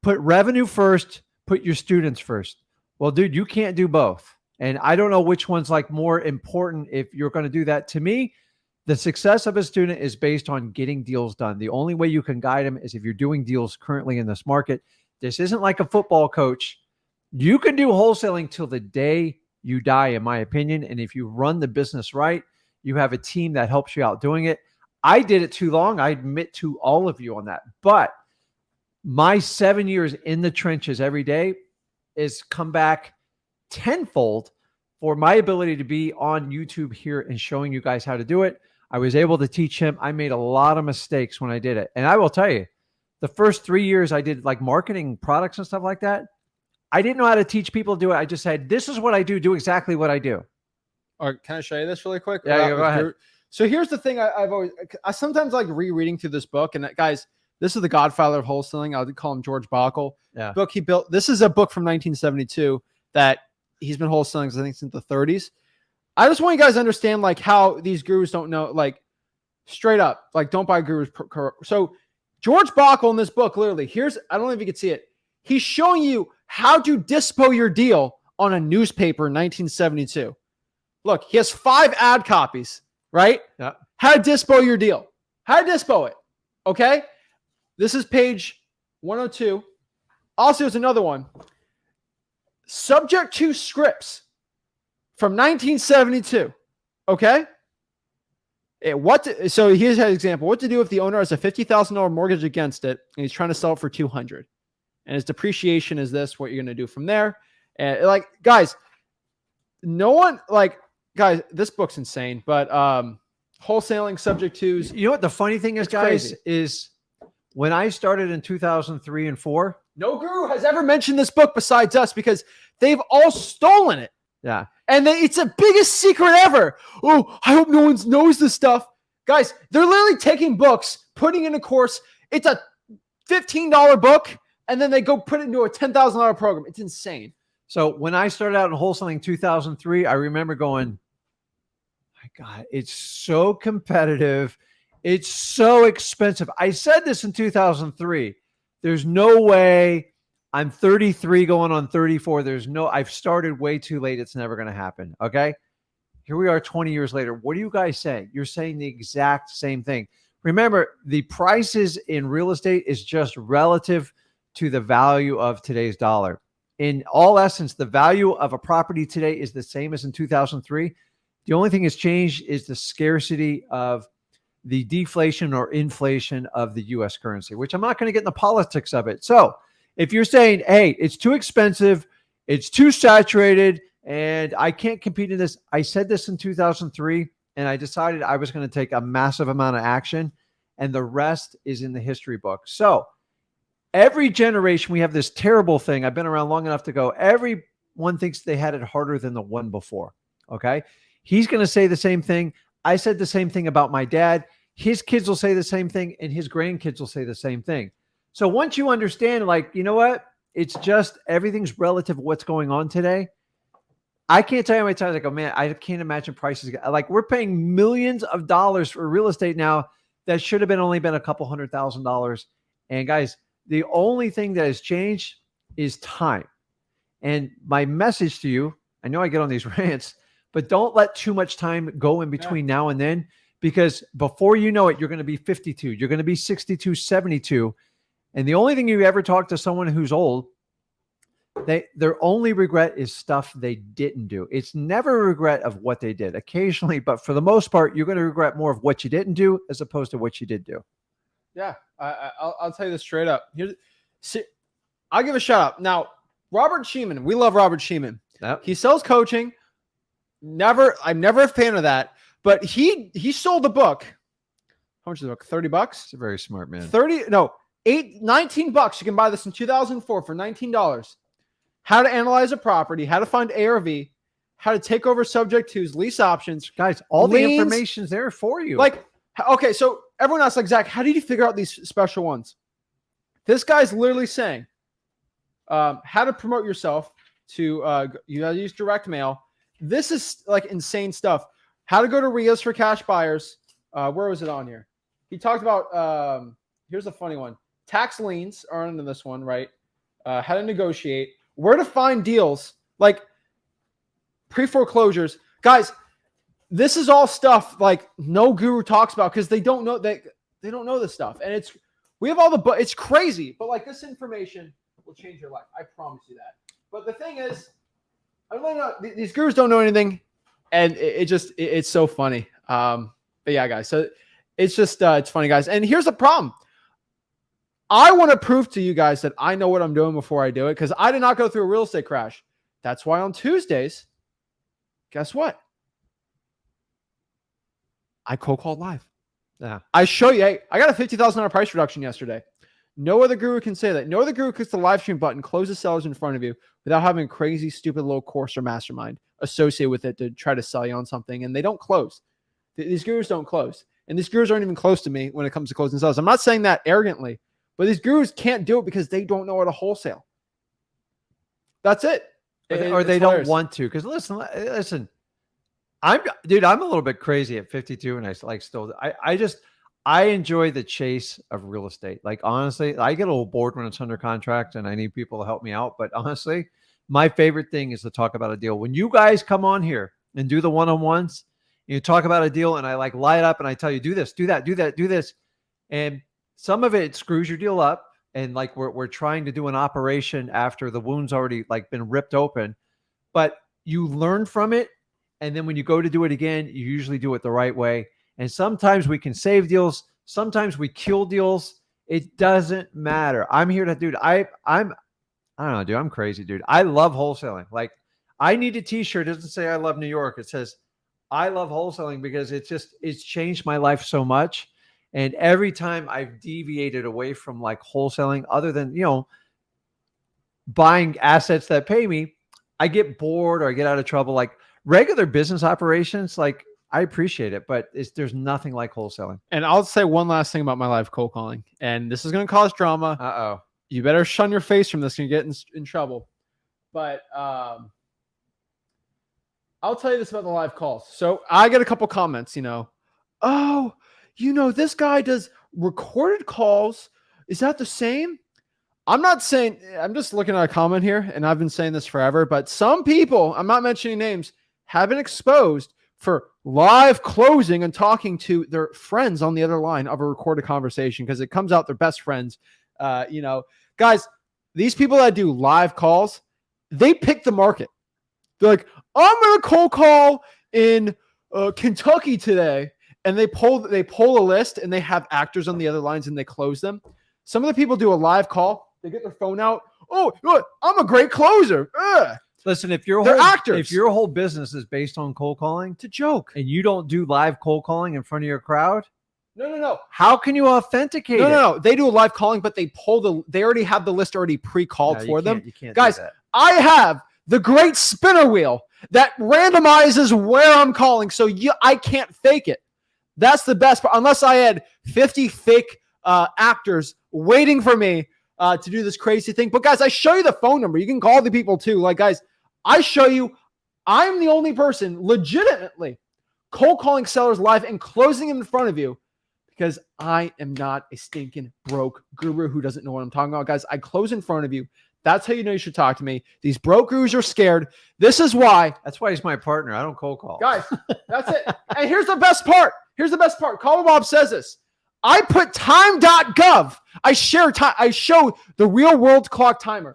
put revenue first, put your students first. Well, dude, you can't do both. And I don't know which one's like more important if you're going to do that. To me, the success of a student is based on getting deals done. The only way you can guide them is if you're doing deals currently in this market. This isn't like a football coach. You can do wholesaling till the day you die, in my opinion. And if you run the business right, you have a team that helps you out doing it. I did it too long. I admit to all of you on that. But my 7 years in the trenches every day is come back tenfold for my ability to be on YouTube here and showing you guys how to do it. I was able to teach him. I made a lot of mistakes when I did it. And I will tell you, the first 3 years I did like marketing products and stuff like that, I didn't know how to teach people to do it. I just said, this is what I do. Do exactly what I do. All right, can I show you this really quick? Yeah, go ahead. So here's the thing I sometimes like rereading through this book. And guys, this is the godfather of wholesaling. I would call him George Bockel. Yeah. Book he built. This is a book from 1972 that he's been wholesaling, I think, since the 30s. I just want you guys to understand like how these gurus don't know, like straight up, like don't buy gurus. So George Bockel in this book, literally, I don't know if you can see it. He's showing you how to dispo your deal on a newspaper in 1972. Look, he has 5 ad copies, right? Yeah. How to dispo your deal. How to dispo it. Okay. This is page 102. Also, there's another one. Subject to scripts from 1972. Okay. So here's an example. What to do if the owner has a $50,000 mortgage against it and he's trying to sell it for $200,000, and his depreciation is this. What you're going to do from there? And like, guys, this book's insane. But wholesaling subject twos. You know what the funny thing is, guys, is when I started in 2003 and 4, no guru has ever mentioned this book besides us because they've all stolen it. Yeah. And it's the biggest secret ever. Oh, I hope no one knows this stuff. Guys, they're literally taking books, putting in a course. It's a $15 book, and then they go put it into a $10,000 program. It's insane. So when I started out in wholesaling in 2003, I remember going, my God, it's so competitive. It's so expensive. I said this in 2003. There's no way. I'm 33 going on 34. I've started way too late. It's never going to happen. Okay. Here we are 20 years later. What are you guys saying? You're saying the exact same thing. Remember, the prices in real estate is just relative to the value of today's dollar. In all essence, the value of a property today is the same as in 2003. The only thing that's changed is the scarcity of the deflation or inflation of the U.S. currency, which I'm not going to get in the politics of it. So if you're saying, hey, it's too expensive, it's too saturated, and I can't compete in this, I said this in 2003, and I decided I was going to take a massive amount of action, and the rest is in the history book. So every generation, we have this terrible thing. I've been around long enough to go, everyone thinks they had it harder than the one before. Okay. He's going to say the same thing. I said the same thing about my dad. His kids will say the same thing, and his grandkids will say the same thing. So once you understand, like, you know what? It's just everything's relative to what's going on today. I can't tell you how many times I go, man, I can't imagine prices. Like, we're paying millions of dollars for real estate now that should have only been a couple $100,000. And guys, the only thing that has changed is time. And my message to you, I know I get on these rants, but don't let too much time go in between now and then, because before you know it, you're going to be 52. You're going to be 62, 72. And the only thing you ever talk to someone who's old, their only regret is stuff they didn't do. It's never a regret of what they did. Occasionally, but for the most part, you're going to regret more of what you didn't do as opposed to what you did do. Yeah, I'll tell you this straight up. I'll give a shout out. Now, Robert Sheeman, we love Robert Sheeman. Yep. He sells coaching. I'm never a fan of that, but he sold the book. How much is the book? $30? He's a very smart man. $19. You can buy this in 2004 for $19. How to analyze a property, how to find ARV, how to take over subject twos, lease options. Guys, all the information's there for you. Like, okay, so everyone asks, like, Zach, how did you figure out these special ones? This guy's literally saying how to promote yourself to, you gotta use direct mail. This is like insane stuff. How to go to RIAs for cash buyers. Where was it on here? He talked about, here's a funny one. Tax liens are under this one, right? How to negotiate, where to find deals, like pre-foreclosures. Guys, this is all stuff like no guru talks about because they don't know they don't know this stuff. And we have all it's crazy, but like this information will change your life. I promise you that. But the thing is, these gurus don't know anything, and it's so funny. But yeah, guys, so it's just it's funny, guys. And here's the problem. I want to prove to you guys that I know what I'm doing before I do it, because I did not go through a real estate crash. That's why on Tuesdays, guess what? I cold called live. Yeah. I show you, hey, I got a $50,000 price reduction yesterday. No other guru can say that. No other guru clicks the live stream button, closes sellers in front of you without having a crazy, stupid little course or mastermind associated with it to try to sell you on something. And they don't close. These gurus don't close. And these gurus aren't even close to me when it comes to closing sales. I'm not saying that arrogantly, but these gurus can't do it because they don't know how to wholesale. That's it. Or they don't want to. Because listen, I'm a little bit crazy at 52, and I enjoy the chase of real estate. Like, honestly, I get a little bored when it's under contract and I need people to help me out. But honestly, my favorite thing is to talk about a deal. When you guys come on here and do the one-on-ones, you talk about a deal and I like light up and I tell you, do this, do that, do that, do this. And some of it screws your deal up. And like, we're trying to do an operation after the wound's already like been ripped open, but you learn from it. And then when you go to do it again, you usually do it the right way. And sometimes we can save deals. Sometimes we kill deals. It doesn't matter. I'm here to, dude. I don't know, dude. I'm crazy, dude. I love wholesaling. Like, I need a t-shirt. It doesn't say I love New York. It says I love wholesaling because it's changed my life so much. And every time I've deviated away from like wholesaling, other than, buying assets that pay me, I get bored or I get out of trouble. Like regular business operations, like, I appreciate it, but there's nothing like wholesaling. And I'll say one last thing about my live cold calling, and this is going to cause drama. Uh-oh. You better shun your face from this and get in trouble. But I'll tell you this about the live calls. So I get a couple comments, this guy does recorded calls. Is that the same? I'm not saying, I'm just looking at a comment here, and I've been saying this forever, but some people, I'm not mentioning names, have been exposed for live closing and talking to their friends on the other line of a recorded conversation because it comes out they're best friends. Guys, these people that do live calls, they pick the market. They're like, I'm going to cold call in Kentucky today. And they pull a list and they have actors on the other lines and they close them. Some of the people do a live call. They get their phone out. Oh, look, I'm a great closer. Ugh. Listen, if your whole business is based on cold calling, it's a joke, and you don't do live cold calling in front of your crowd, no. How can you authenticate it? No. They do a live calling, but they already have the list already pre-called for them. You can't, guys. Do that. I have the great spinner wheel that randomizes where I'm calling, so I can't fake it. That's the best part. Unless I had 50 fake actors waiting for me to do this crazy thing. But guys, I show you the phone number. You can call the people too. Like, guys, I show you, I'm the only person legitimately cold calling sellers live and closing them in front of you because I am not a stinking broke guru who doesn't know what I'm talking about. Guys, I close in front of you. That's how you know you should talk to me. These broke gurus are scared. This is why. That's why he's my partner. I don't cold call. Guys, that's it. And here's the best part. Call Bob says this. I put time.gov. I show the real world clock timer.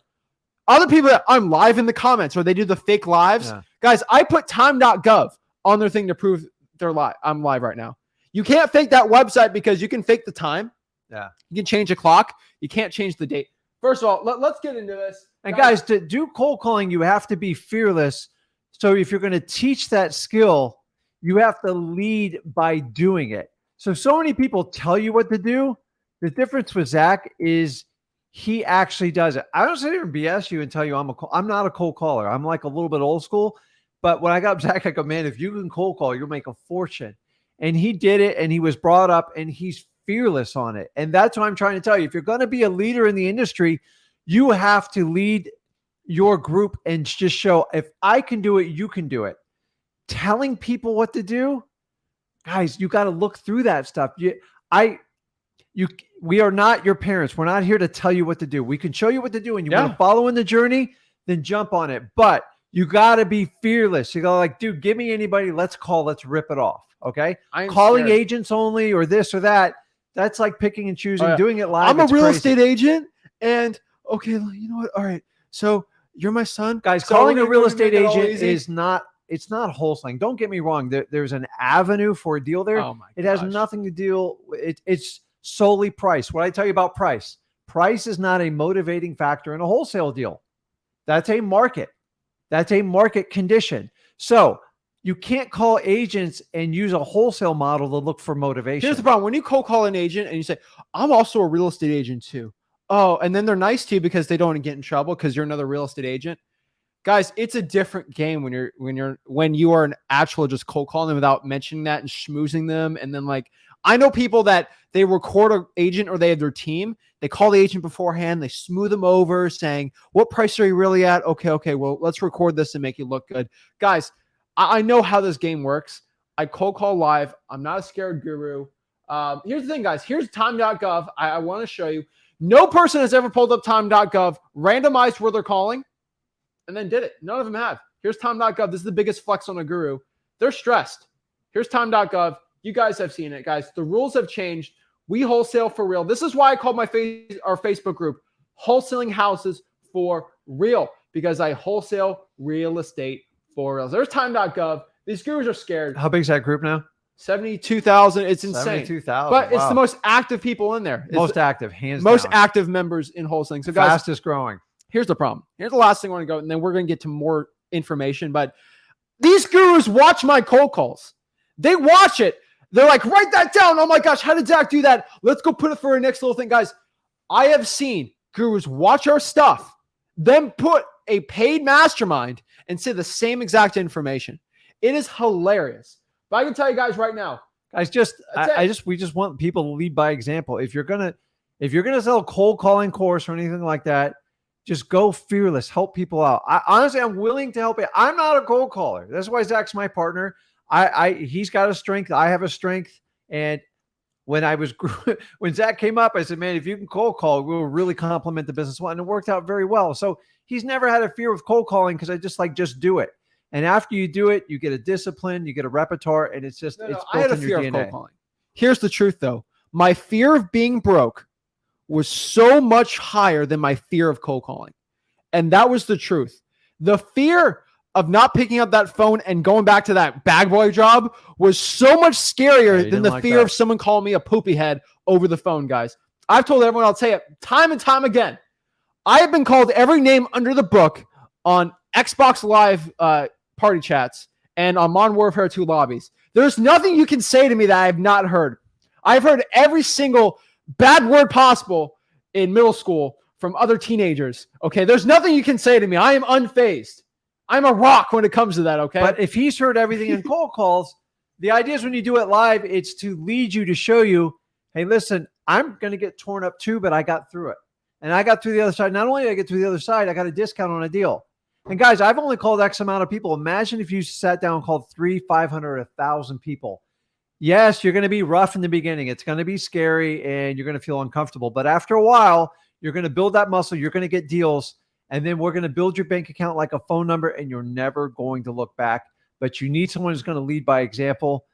Other people that I'm live in the comments or they do the fake lives. Yeah. Guys, I put time.gov on their thing to prove they're live. I'm live right now. You can't fake that website because you can fake the time. Yeah. You can change the clock. You can't change the date. First of all, let's get into this. And guys, to do cold calling, you have to be fearless. So if you're going to teach that skill, you have to lead by doing it. So many people tell you what to do. The difference with Zach is he actually does it. I don't sit here and BS you and tell you I'm not a cold caller. I'm like a little bit old school. But when I got Zach, I go, man, if you can cold call, you'll make a fortune. And he did it, and he was brought up, and he's fearless on it. And that's what I'm trying to tell you. If you're going to be a leader in the industry, you have to lead your group and just show, if I can do it, you can do it. Telling people what to do, guys, you got to look through that stuff. We are not your parents. We're not here to tell you what to do. We can show you what to do, and you want to follow in the journey, then jump on it. But you got to be fearless. You go like, dude, give me anybody. Let's rip it off. Okay. Calling agents only or this or that. That's like picking and choosing, doing it live. I'm a real estate agent. And okay, you know what? All right. So you're my son. Guys, calling a real estate agent it's not wholesaling. Don't get me wrong. There's an avenue for a deal there. Oh my gosh. It has nothing to do. It's solely price. What I tell you about price. Price is not a motivating factor in a wholesale deal. That's a market. That's a market condition. So you can't call agents and use a wholesale model to look for motivation. Here's the problem. When you cold call an agent and you say, I'm also a real estate agent too. Oh, and then they're nice to you because they don't want to get in trouble because you're another real estate agent. Guys, it's a different game when you are an actual just cold calling them without mentioning that and schmoozing them. And then like, I know people that they record an agent or they have their team. They call the agent beforehand. They smooth them over saying, what price are you really at? Okay. Well, let's record this and make you look good. Guys, I know how this game works. I cold call live. I'm not a scared guru. Here's the thing, guys. Here's time.gov. I want to show you. No person has ever pulled up time.gov, randomized where they're calling, and then did it. None of them have. Here's time.gov. This is the biggest flex on a guru. They're stressed. Here's time.gov. You guys have seen it, guys. The rules have changed. We wholesale for real. This is why I called our Facebook group Wholesaling Houses for Real, because I wholesale real estate for real. There's time.gov. These gurus are scared. How big is that group now? 72,000. It's insane. 72,000. But it's the most active people in there. Most active, hands most down. active members in wholesaling. So guys, fastest growing. Here's the problem. Here's the last thing I want to go, and then we're going to get to more information. But these gurus watch my cold calls. They watch it. They're like, write that down. Oh my gosh, how did Zach do that? Let's go put it for our next little thing. Guys, I have seen gurus watch our stuff, then put a paid mastermind and say the same exact information. It is hilarious. But I can tell you guys right now, guys, we just want people to lead by example. If you're gonna sell a cold calling course or anything like that, just go fearless. Help people out. Honestly, I'm willing to help you. I'm not a cold caller. That's why Zach's my partner. He's got a strength. I have a strength. And when Zach came up, I said, man, if you can cold call, we will really complement the business well. And it worked out very well. So he's never had a fear of cold calling because I just do it. And after you do it, you get a discipline, you get a repertoire, and it's just, it's built I had a in fear your of DNA. cold calling. Here's the truth though. My fear of being broke was so much higher than my fear of cold calling. And that was the truth. The fear of not picking up that phone and going back to that bag boy job was so much scarier than the fear of someone calling me a poopy head over the phone, guys. I've told everyone, I'll say it time and time again. I have been called every name under the book on Xbox Live party chats and on Modern Warfare 2 lobbies. There's nothing you can say to me that I have not heard. I've heard every single bad word possible in middle school from other teenagers. Okay, there's nothing you can say to me. I am unfazed. I'm a rock when it comes to that, okay? But if he's heard everything in cold calls, the idea is when you do it live, it's to lead you to show you, hey, listen, I'm going to get torn up too, but I got through it. And I got through the other side. Not only did I get through the other side, I got a discount on a deal. And guys, I've only called X amount of people. Imagine if you sat down and called 300, 500, 1,000 people. Yes, you're going to be rough in the beginning. It's going to be scary and you're going to feel uncomfortable. But after a while, you're going to build that muscle. You're going to get deals. And then we're going to build your bank account like a phone number and you're never going to look back. But you need someone who's going to lead by example.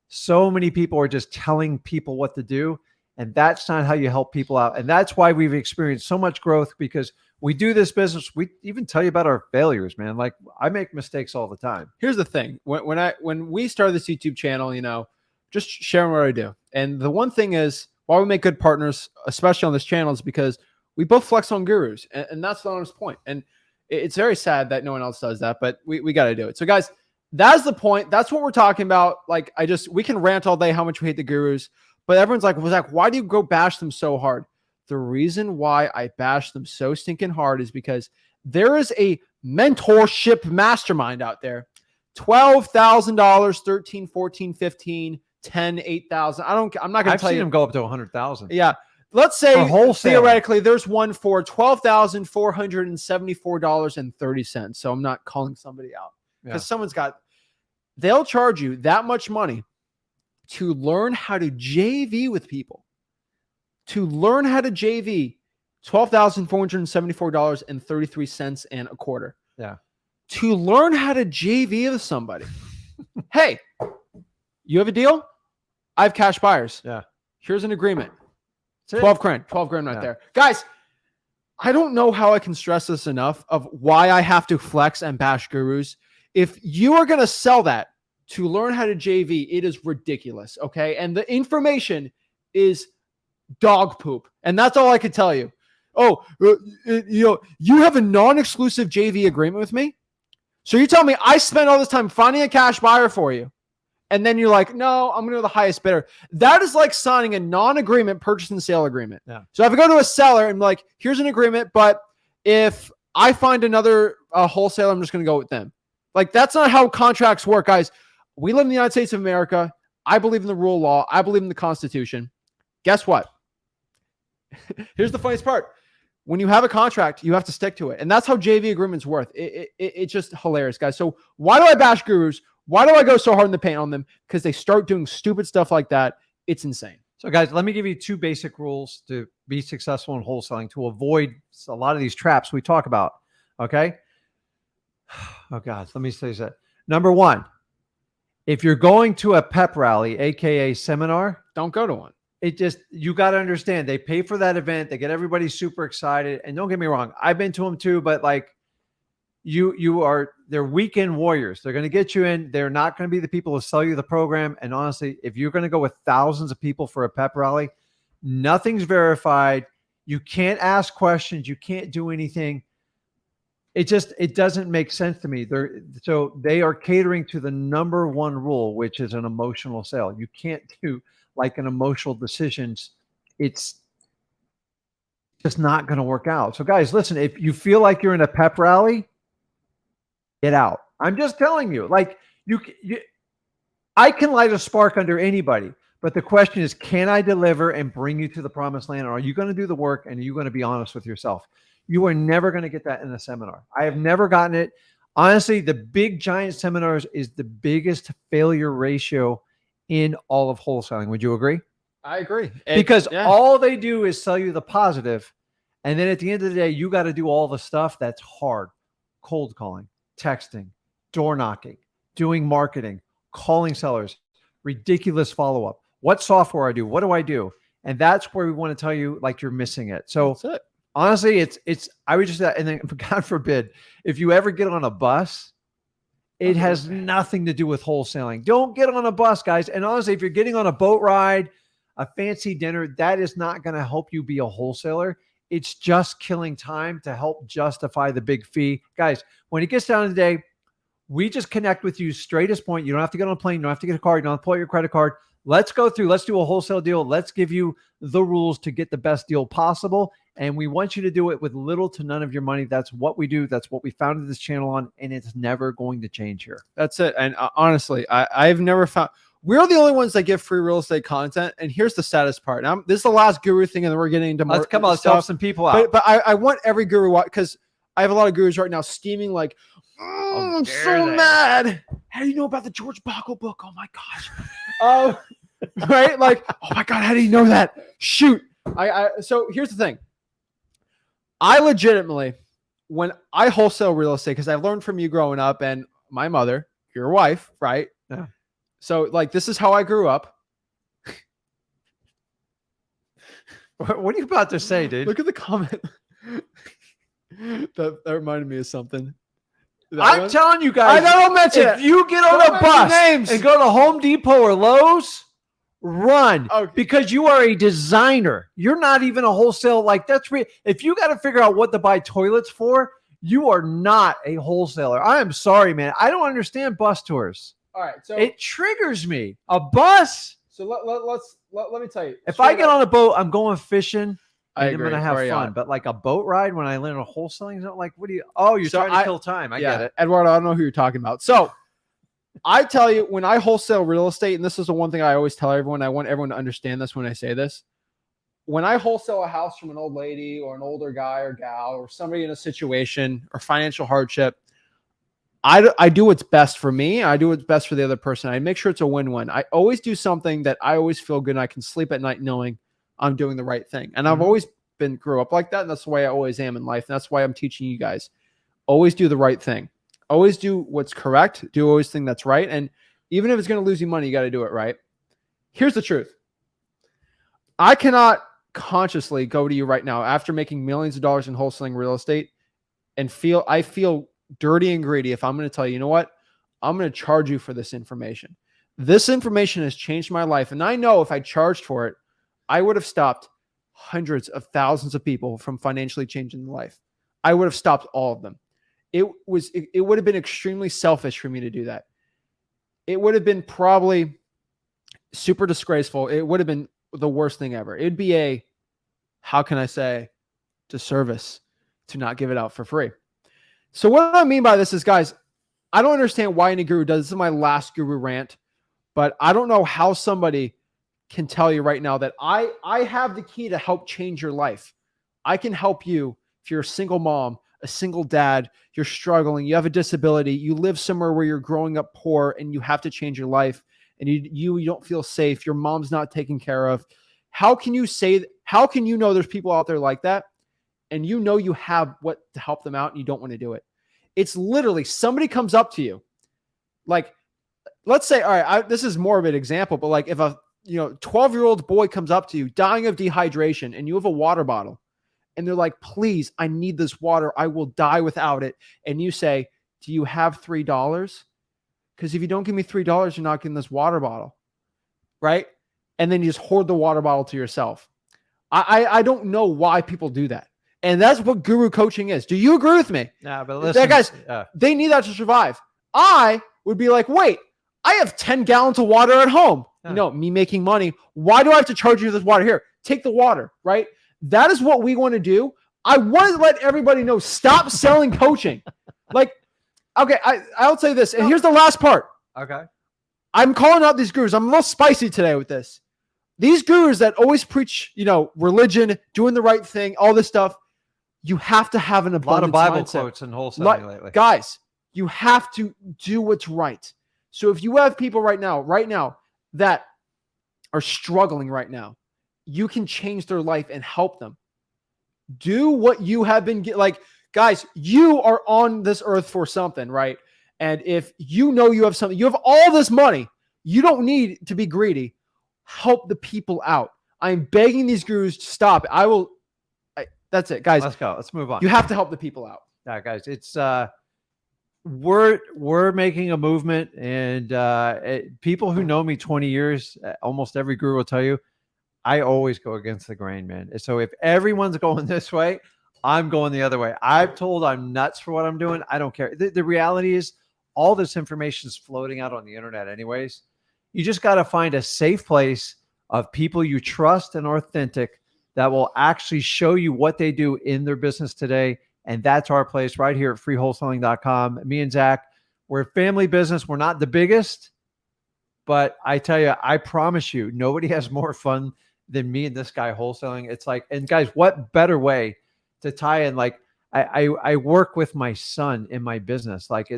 So many people are just telling people what to do. And that's not how you help people out. And that's why we've experienced so much growth, because we do this business. We even tell you about our failures, man. Like I make mistakes all the time. Here's the thing. When we started this YouTube channel, just sharing what I do. And the one thing is why we make good partners, especially on this channel, is because we both flex on gurus. And that's the honest point. And it's very sad that no one else does that, but we got to do it. So guys, that's the point. That's what we're talking about. Like we can rant all day how much we hate the gurus, but everyone's like, well, Zach, why do you go bash them so hard? The reason why I bash them so stinking hard is because there is a mentorship mastermind out there. $12,000, $13, $14, $15, $10, $8,000. I'm not going to tell you. I've seen them go up to 100,000. Yeah. Let's say wholesale. Theoretically, there's one for $12,474.30. So I'm not calling somebody out because they'll charge you that much money to learn how to JV with people. To learn how to JV, $12,474.33 and a quarter. Yeah. To learn how to JV with somebody. Hey, you have a deal? I have cash buyers. Yeah. Here's an agreement. 12 grand right there. Guys, I don't know how I can stress this enough of why I have to flex and bash gurus. If you are going to sell that to learn how to JV, it is ridiculous. Okay. And the information is dog poop. And that's all I can tell you. Oh, you have a non-exclusive JV agreement with me. So you tell me I spent all this time finding a cash buyer for you. and then you're like, no, I'm going to go to the highest bidder. That is like signing a non-agreement purchase and sale agreement. Yeah. So if I go to a seller and like, here's an agreement, but if I find another wholesaler, I'm just going to go with them. Like, that's not how contracts work, guys. We live in the United States of America. I believe in the rule of law. I believe in the Constitution. Guess what? Here's the funniest part. When you have a contract, you have to stick to it. And that's how JV agreements work. It's just hilarious, guys. So why do I bash gurus? Why do I go so hard in the paint on them? Because they start doing stupid stuff like that. It's insane. So guys, let me give you 2 basic rules to be successful in wholesaling, to avoid a lot of these traps we talk about. Okay. Oh God, let me say that. Number 1, if you're going to a pep rally, AKA seminar, Don't go to one. You got to understand, they pay for that event. They get everybody super excited. And don't get me wrong, I've been to them too, but like they're weekend warriors. They're going to get you in. They're not going to be the people who sell you the program. And honestly, if you're going to go with thousands of people for a pep rally, nothing's verified. You can't ask questions. You can't do anything. It doesn't make sense to me. They are catering to the number 1 rule, which is an emotional sale. You can't do like an emotional decisions. It's just not going to work out. So guys, listen, if you feel like you're in a pep rally, get out. I'm just telling you, like I can light a spark under anybody, but the question is, can I deliver and bring you to the promised land? Or are you going to do the work and are you going to be honest with yourself? You are never going to get that in a seminar. I have never gotten it. Honestly, the big giant seminars is the biggest failure ratio in all of wholesaling. Would you agree? I agree. Because all they do is sell you the positive. And then at the end of the day, you got to do all the stuff that's hard. Cold calling, texting, door knocking, doing marketing, calling sellers, ridiculous follow-up. What software I do? What do I do? And that's where we want to tell you, like, you're missing it. So that's it. Honestly, I would just, and then God forbid, if you ever get on a bus, it has nothing to do with wholesaling. Don't get on a bus, guys. And honestly, if you're getting on a boat ride, a fancy dinner, that is not going to help you be a wholesaler. It's just killing time to help justify the big fee. Guys, when it gets down to the day, we just connect with you straight as point. You don't have to get on a plane. You don't have to get a car. You don't have to pull out your credit card. Let's go through. Let's do a wholesale deal. Let's give you the rules to get the best deal possible. And we want you to do it with little to none of your money. That's what we do. That's what we founded this channel on. And it's never going to change here. That's it. And honestly, I've never found, we're the only ones that give free real estate content. And here's the saddest part. Now, this is the last guru thing, and then we're getting into more. Let's come on, let's help some people out. But I want every guru, because I have a lot of gurus right now steaming like, I'm so mad. How do you know about the George Boggle book? Oh my gosh. Right? Like, oh my God, how do you know that? Shoot. So here's the thing. I legitimately, when I wholesale real estate, because I learned from you growing up and my mother, your wife, right? Yeah. So like, this is how I grew up. What are you about to say, dude? Look at the comment. that reminded me of something. I'm telling you guys, I don't mention if you get on a bus and go to Home Depot or Lowe's, run, because you are a designer. You're not even a wholesale. Like, that's real. If you got to figure out what to buy toilets for, you are not a wholesaler. I am sorry, man. I don't understand bus tours. All right, so it triggers me. A bus. So let me tell you. If I get on a boat, I'm going fishing. I'm going to have fun. on. But like a boat ride, when I land on wholesaling, it's not like, what do you, you're trying to kill time. I get it. Eduardo, I don't know who you're talking about. So I tell you, when I wholesale real estate, and this is the one thing I always tell everyone, I want everyone to understand this when I say this. When I wholesale a house from an old lady or an older guy or gal or somebody in a situation or financial hardship, I do what's best for me. I do what's best for the other person. I make sure it's a win-win. I always do something that I always feel good and I can sleep at night knowing I'm doing the right thing. And I've always grew up like that. And that's the way I always am in life. And that's why I'm teaching you guys. Always do the right thing. Always do what's correct. Do always think that's right. And even if it's going to lose you money, you got to do it right. Here's the truth. I cannot consciously go to you right now after making millions of dollars in wholesaling real estate and I feel dirty and greedy if I'm going to tell you, you know what? I'm going to charge you for this information. This information has changed my life. And I know if I charged for it, I would have stopped hundreds of thousands of people from financially changing their life. I would have stopped all of them. It would have been extremely selfish for me to do that. it would have been probably super disgraceful. It would have been the worst thing ever. It'd be a, how can I say, disservice to not give it out for free. So what I mean by this is, guys, I don't understand why any guru does. This is my last guru rant, but I don't know how somebody can tell you right now that I have the key to help change your life. I can help you if you're a single mom, a single dad, you're struggling, you have a disability, you live somewhere where you're growing up poor and you have to change your life and you don't feel safe, your mom's not taken care of. How can you know there's people out there like that and you know you have what to help them out and you don't want to do it? It's literally somebody comes up to you. Like, let's say, all right, this is more of an example, but like if a 12-year-old boy comes up to you dying of dehydration and you have a water bottle and they're like, please, I need this water. I will die without it. And you say, do you have $3? Because if you don't give me $3, you're not getting this water bottle. Right? And then you just hoard the water bottle to yourself. I don't know why people do that. And that's what guru coaching is. Do you agree with me? Yeah, but listen, guys, they need that to survive. I would be like, wait, I have 10 gallons of water at home. Yeah. Me making money. Why do I have to charge you this water? Here, take the water, right? That is what we want to do. I want to let everybody know, stop selling coaching. Like, okay, I'll say this, and here's the last part. Okay. I'm calling out these gurus. I'm a little spicy today with this. These gurus that always preach, religion, doing the right thing, all this stuff, you have to have an abundance mindset. A lot of Bible mindset. quotes in wholesaling lately. Guys, you have to do what's right. So if you have people right now that are struggling right now, you can change their life and help them. Do what you have been like, guys, you are on this earth for something, right? And if you know you have something, you have all this money, you don't need to be greedy. Help the people out. I'm begging these gurus to stop. That's it, guys. Let's go. Let's move on. You have to help the people out. Yeah, guys, it's we're making a movement, and people who know me 20 years, almost every guru will tell you, I always go against the grain, man. So if everyone's going this way, I'm going the other way. I'm told I'm nuts for what I'm doing. I don't care. The reality is all this information is floating out on the internet anyways. You just got to find a safe place of people you trust and are authentic that will actually show you what they do in their business today. And that's our place right here at freewholesaling.com. Me and Zach, we're a family business. We're not the biggest, but I tell you, I promise you, nobody has more fun than me and this guy wholesaling. It's like, and guys, what better way to tie in? Like I work with my son in my business. Like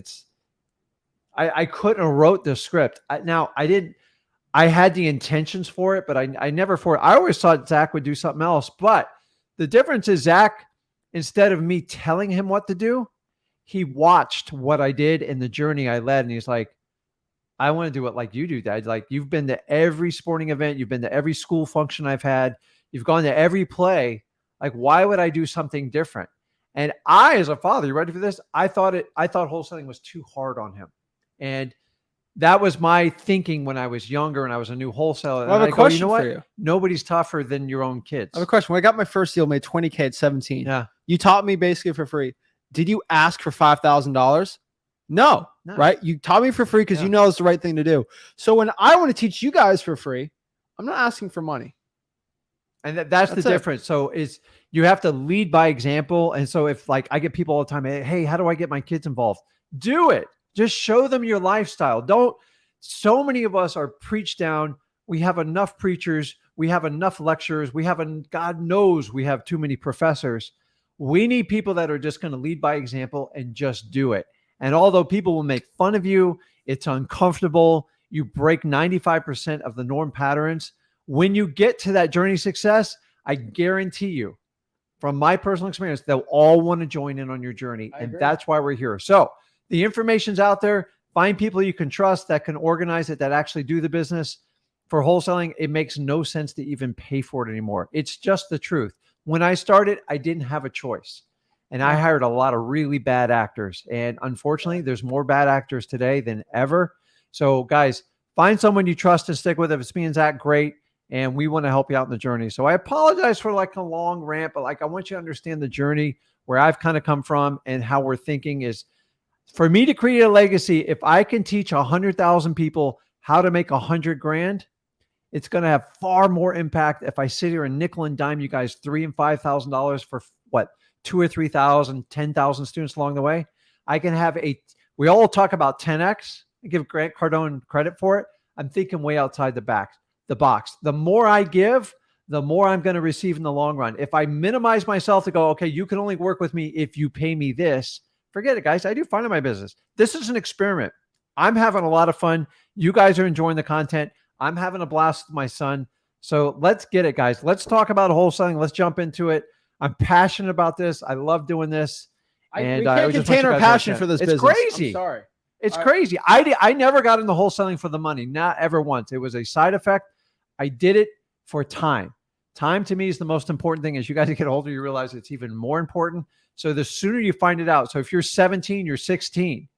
I couldn't have wrote the script. I had the intentions for it, but I never for it. I always thought Zach would do something else. But the difference is Zach, instead of me telling him what to do, he watched what I did and the journey I led. And he's like, I want to do it like you do, Dad. Like, you've been to every sporting event. You've been to every school function I've had. You've gone to every play. Like, why would I do something different? And I, as a father, you ready for this? I thought wholesaling was too hard on him. And that was my thinking when I was younger and I was a new wholesaler. I have a question for you. Nobody's tougher than your own kids. I have a question. When I got my first deal, made $20K at 17. Yeah. You taught me basically for free. Did you ask for $5,000? No, right? You taught me for free because you know it's the right thing to do. So when I want to teach you guys for free, I'm not asking for money. And that's the difference. So you have to lead by example. And so if like I get people all the time, hey, how do I get my kids involved? Do it. Just show them your lifestyle. So many of us are preached down. We have enough preachers. We have enough lecturers. God knows we have too many professors. We need people that are just going to lead by example and just do it. And although people will make fun of you, it's uncomfortable. You break 95% of the norm patterns. When you get to that journey of success, I guarantee you, from my personal experience, they'll all want to join in on your journey. And that's why we're here. So the information's out there. Find people you can trust that can organize it, that actually do the business. For wholesaling, it makes no sense to even pay for it anymore. It's just the truth. When I started, I didn't have a choice. And I hired a lot of really bad actors. And unfortunately, there's more bad actors today than ever. So guys, find someone you trust and stick with. If it's me and Zach, great. And we want to help you out in the journey. So I apologize for like a long rant, but like I want you to understand the journey where I've kind of come from and how we're thinking is For me to create a legacy, if I can teach 100,000 people how to make 100 grand, it's going to have far more impact if I sit here and nickel and dime you guys $3,000 and $5,000 for what, 2,000 or 3,000, 10,000 students along the way. I can have we all talk about 10x. I give Grant Cardone credit for it. I'm thinking way outside the box. The more I give, the more I'm going to receive in the long run. If I minimize myself to go, okay, you can only work with me if you pay me this, forget it, guys. I do fine in my business. This is an experiment. I'm having a lot of fun. You guys are enjoying the content. I'm having a blast with my son. So let's get it, guys. Let's talk about wholesaling. Let's jump into it. I'm passionate about this. I love doing this. And we can't contain our passion for this business. It's crazy. I'm sorry. It's crazy. I never got into wholesaling for the money. Not ever once. It was a side effect. I did it for time. Time to me is the most important thing. As you guys get older, you realize it's even more important. So the sooner you find it out. So if you're 17, you're 16.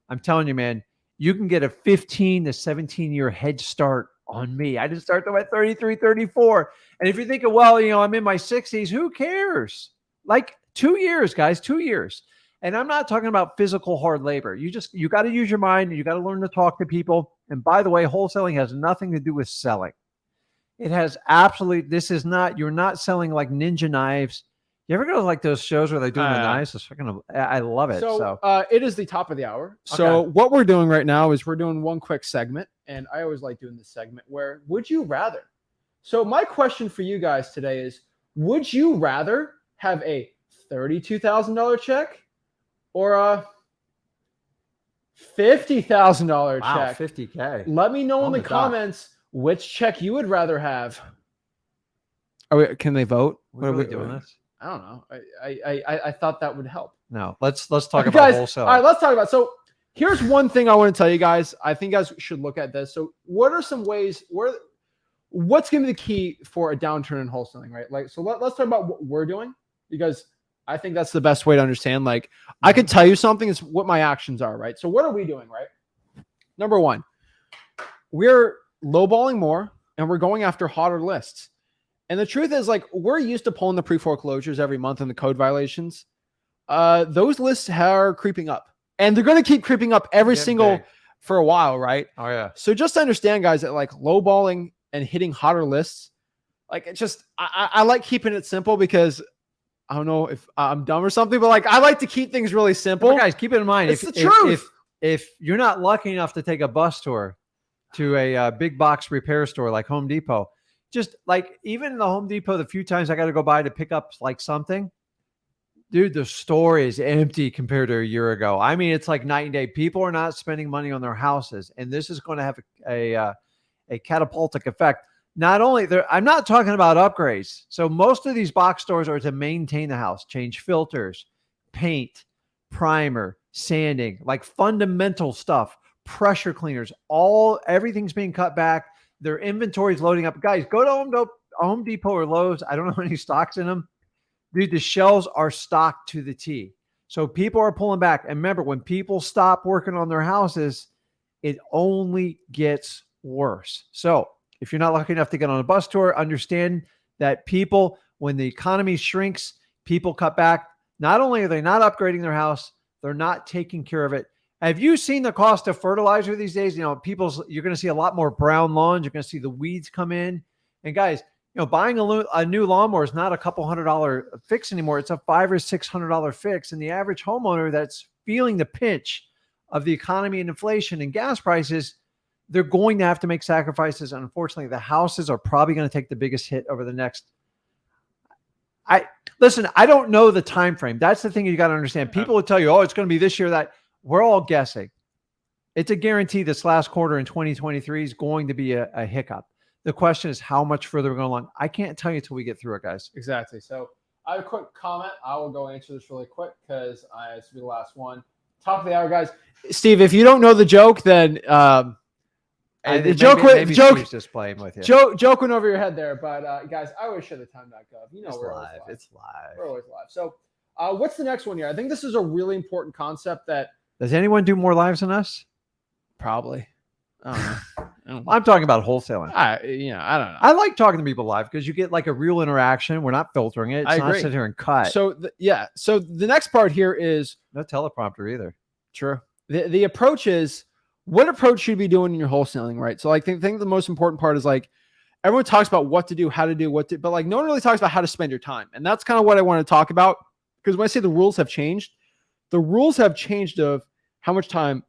I'm telling you, man, you can get a 15 to 17 year head start on me. I didn't start till at 33, 34. And if you're thinking, well, I'm in my 60s, who cares? Like 2 years, guys, 2 years. And I'm not talking about physical hard labor. You got to use your mind. You got to learn to talk to people. And by the way, wholesaling has nothing to do with selling. It has absolutely, you're not selling like ninja knives. You ever go to like those shows where they're doing the knives? I love it. So it is the top of the hour. So what we're doing right now is we're doing one quick segment. And I always like doing this segment where would you rather? So my question for you guys today is, would you rather have a $32,000 check or a $50,000 check? 50K. Let me know in the comments which check you would rather have. Can they vote? What are we doing this? I don't know. I thought that would help. No, let's talk about wholesaling. All right, let's talk about. So here's one thing I want to tell you guys. I think you guys should look at this. So what are some ways what's going to be the key for a downturn in wholesaling, right? Like, so let's talk about what we're doing, because I think that's the best way to understand. Like, I could tell you something is what my actions are, right? So what are we doing, right? Number one, we're lowballing more and we're going after hotter lists. And the truth is, like, we're used to pulling the pre-foreclosures every month and the code violations. Those lists are creeping up, and they're going to keep creeping up for a while, right? Oh yeah. So just to understand, guys, that like lowballing and hitting hotter lists, like, it's just, I like keeping it simple, because I don't know if I'm dumb or something, but like, I like to keep things really simple. But guys, keep it in mind. It's the truth. If you're not lucky enough to take a bus tour to a big box repair store like Home Depot, just like even in the Home Depot, the few times I got to go by to pick up like something, dude, the store is empty compared to a year ago. I mean, it's like night and day. People are not spending money on their houses, and this is going to have a catapultic effect. Not only I'm not talking about upgrades. So most of these box stores are to maintain the house, change filters, paint, primer, sanding, like fundamental stuff, pressure cleaners, everything's being cut back. Their inventory is loading up. Guys, go to Home Depot or Lowe's. I don't know any stocks in them. Dude, the shelves are stocked to the T. So people are pulling back. And remember, when people stop working on their houses, it only gets worse. So if you're not lucky enough to get on a bus tour, understand that people, when the economy shrinks, people cut back. Not only are they not upgrading their house, they're not taking care of it. Have you seen the cost of fertilizer these days? You're going to see a lot more brown lawns. You're going to see the weeds come in. And guys, buying a new lawnmower is not a couple $100 fix anymore. It's a $500 or $600 fix. And the average homeowner that's feeling the pinch of the economy and inflation and gas prices, they're going to have to make sacrifices. And unfortunately, the houses are probably going to take the biggest hit over the next. Listen, I don't know the time frame. That's the thing you got to understand. People will tell you, oh, it's going to be this year, that. We're all guessing. It's a guarantee this last quarter in 2023 is going to be a hiccup. The question is how much further we're going along. I can't tell you until we get through it, guys. Exactly. So I have a quick comment. I will go answer this really quick because it's the last one. Top of the hour, guys. Steve, if you don't know the joke, then the joke just playing with you. Joke went over your head there, but guys, I always share the time.gov. We're live. It's live. We're always live. So what's the next one here? I think this is a really important concept that. Does anyone do more lives than us? Probably. I don't know. I'm talking about wholesaling. I don't know. I like talking to people live because you get like a real interaction. We're not filtering it. It's I not agree. sit here and cut. So the next part here is no teleprompter either. True. The approach is, what approach should you be doing in your wholesaling, right? So like, I think the most important part is like, everyone talks about what to do, how to do, but like no one really talks about how to spend your time. And that's kind of what I want to talk about. Because when I say the rules have changed of how much time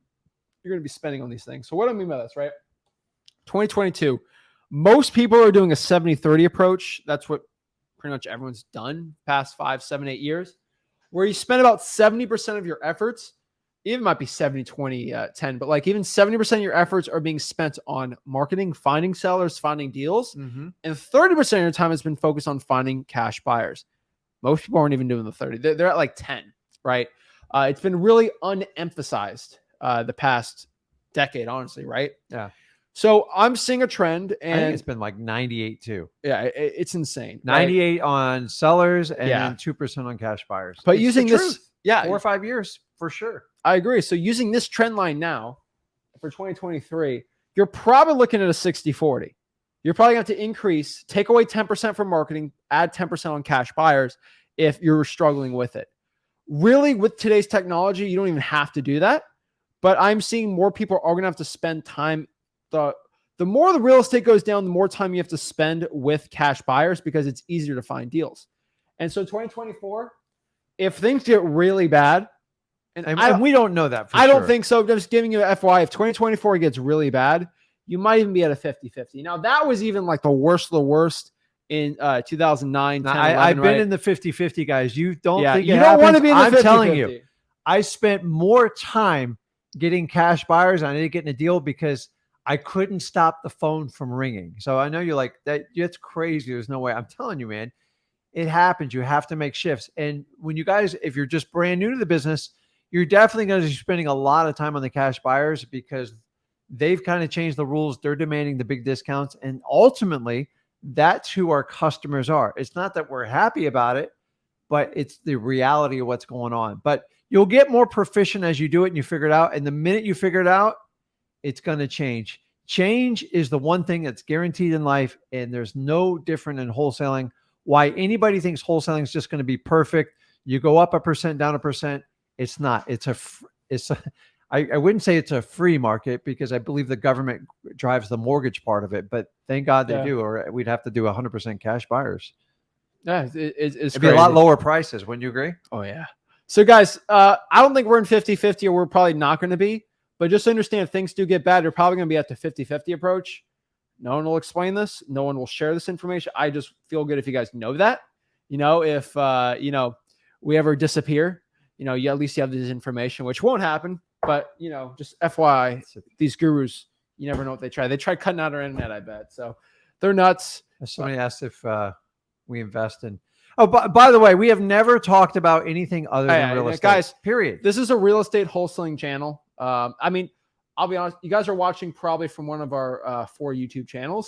you're going to be spending on these things. So what do I mean by this, right? 2022, most people are doing a 70-30 approach. That's what pretty much everyone's done past 5, 7, 8 years, where you spend about 70% of your efforts. Even might be 70, 20, 10, but like even 70% of your efforts are being spent on marketing, finding sellers, finding deals. Mm-hmm. And 30% of your time has been focused on finding cash buyers. Most people aren't even doing the 30. They're at like 10, right? It's been really unemphasized the past decade, honestly, right? Yeah. So I'm seeing a trend, and I think it's been like 98 too. Yeah, it's insane. 98 on sellers and Yeah. then 2% on cash buyers. But It's using the this, truth. yeah, 4 or 5 years for sure. I agree. So using this trend line now for 2023, you're probably looking at a 60-40. You're probably going to have to increase, take away 10% from marketing, add 10% on cash buyers if you're struggling with it. Really, with today's technology, you don't even have to do that. But I'm seeing more people are going to have to spend time. The more the real estate goes down, the more time you have to spend with cash buyers because it's easier to find deals. And so 2024, if things get really bad, and we don't know that for I sure. don't think so. Just giving you an FYI, if 2024 gets really bad, you might even be at a 50-50. Now, that was even like the worst of the worst in 2009, 10, 11, I've been right? in the 50-50, guys. You don't think you it don't want to happens? be in the 50-50. I'm telling you, I spent more time getting cash buyers. I didn't get a deal because I couldn't stop the phone from ringing. So I know you're like, that's crazy. There's no way. I'm telling you, man, it happens. You have to make shifts. And when you guys, if you're just brand new to the business, you're definitely going to be spending a lot of time on the cash buyers because they've kind of changed the rules. They're demanding the big discounts. And ultimately, that's who our customers are. It's not that we're happy about it, but it's the reality of what's going on. But you'll get more proficient as you do it and you figure it out. And the minute you figure it out, it's going to change. Change is the one thing that's guaranteed in life. And there's no different in wholesaling. Why anybody thinks wholesaling is just going to be perfect. You go up 1%, down 1%. It's not. I wouldn't say it's a free market because I believe the government drives the mortgage part of it, but thank God they do, or we'd have to do 100% cash buyers. Yeah, it'd be a lot lower prices. Wouldn't you agree? Oh, yeah. So, guys, I don't think we're in 50-50, or we're probably not going to be. But just understand, if things do get bad, you're probably going to be at the 50-50 approach. No one will explain this. No one will share this information. I just feel good if you guys know that. If we ever disappear, you at least have this information, which won't happen. But just FYI, these gurus, you never know what they try. They try cutting out our internet, I bet. So they're nuts. Somebody asked if we invest in. Oh, by the way, we have never talked about anything other than real estate. Guys, period. This is a real estate wholesaling channel. I mean, I'll be honest, you guys are watching probably from one of our 4 YouTube channels.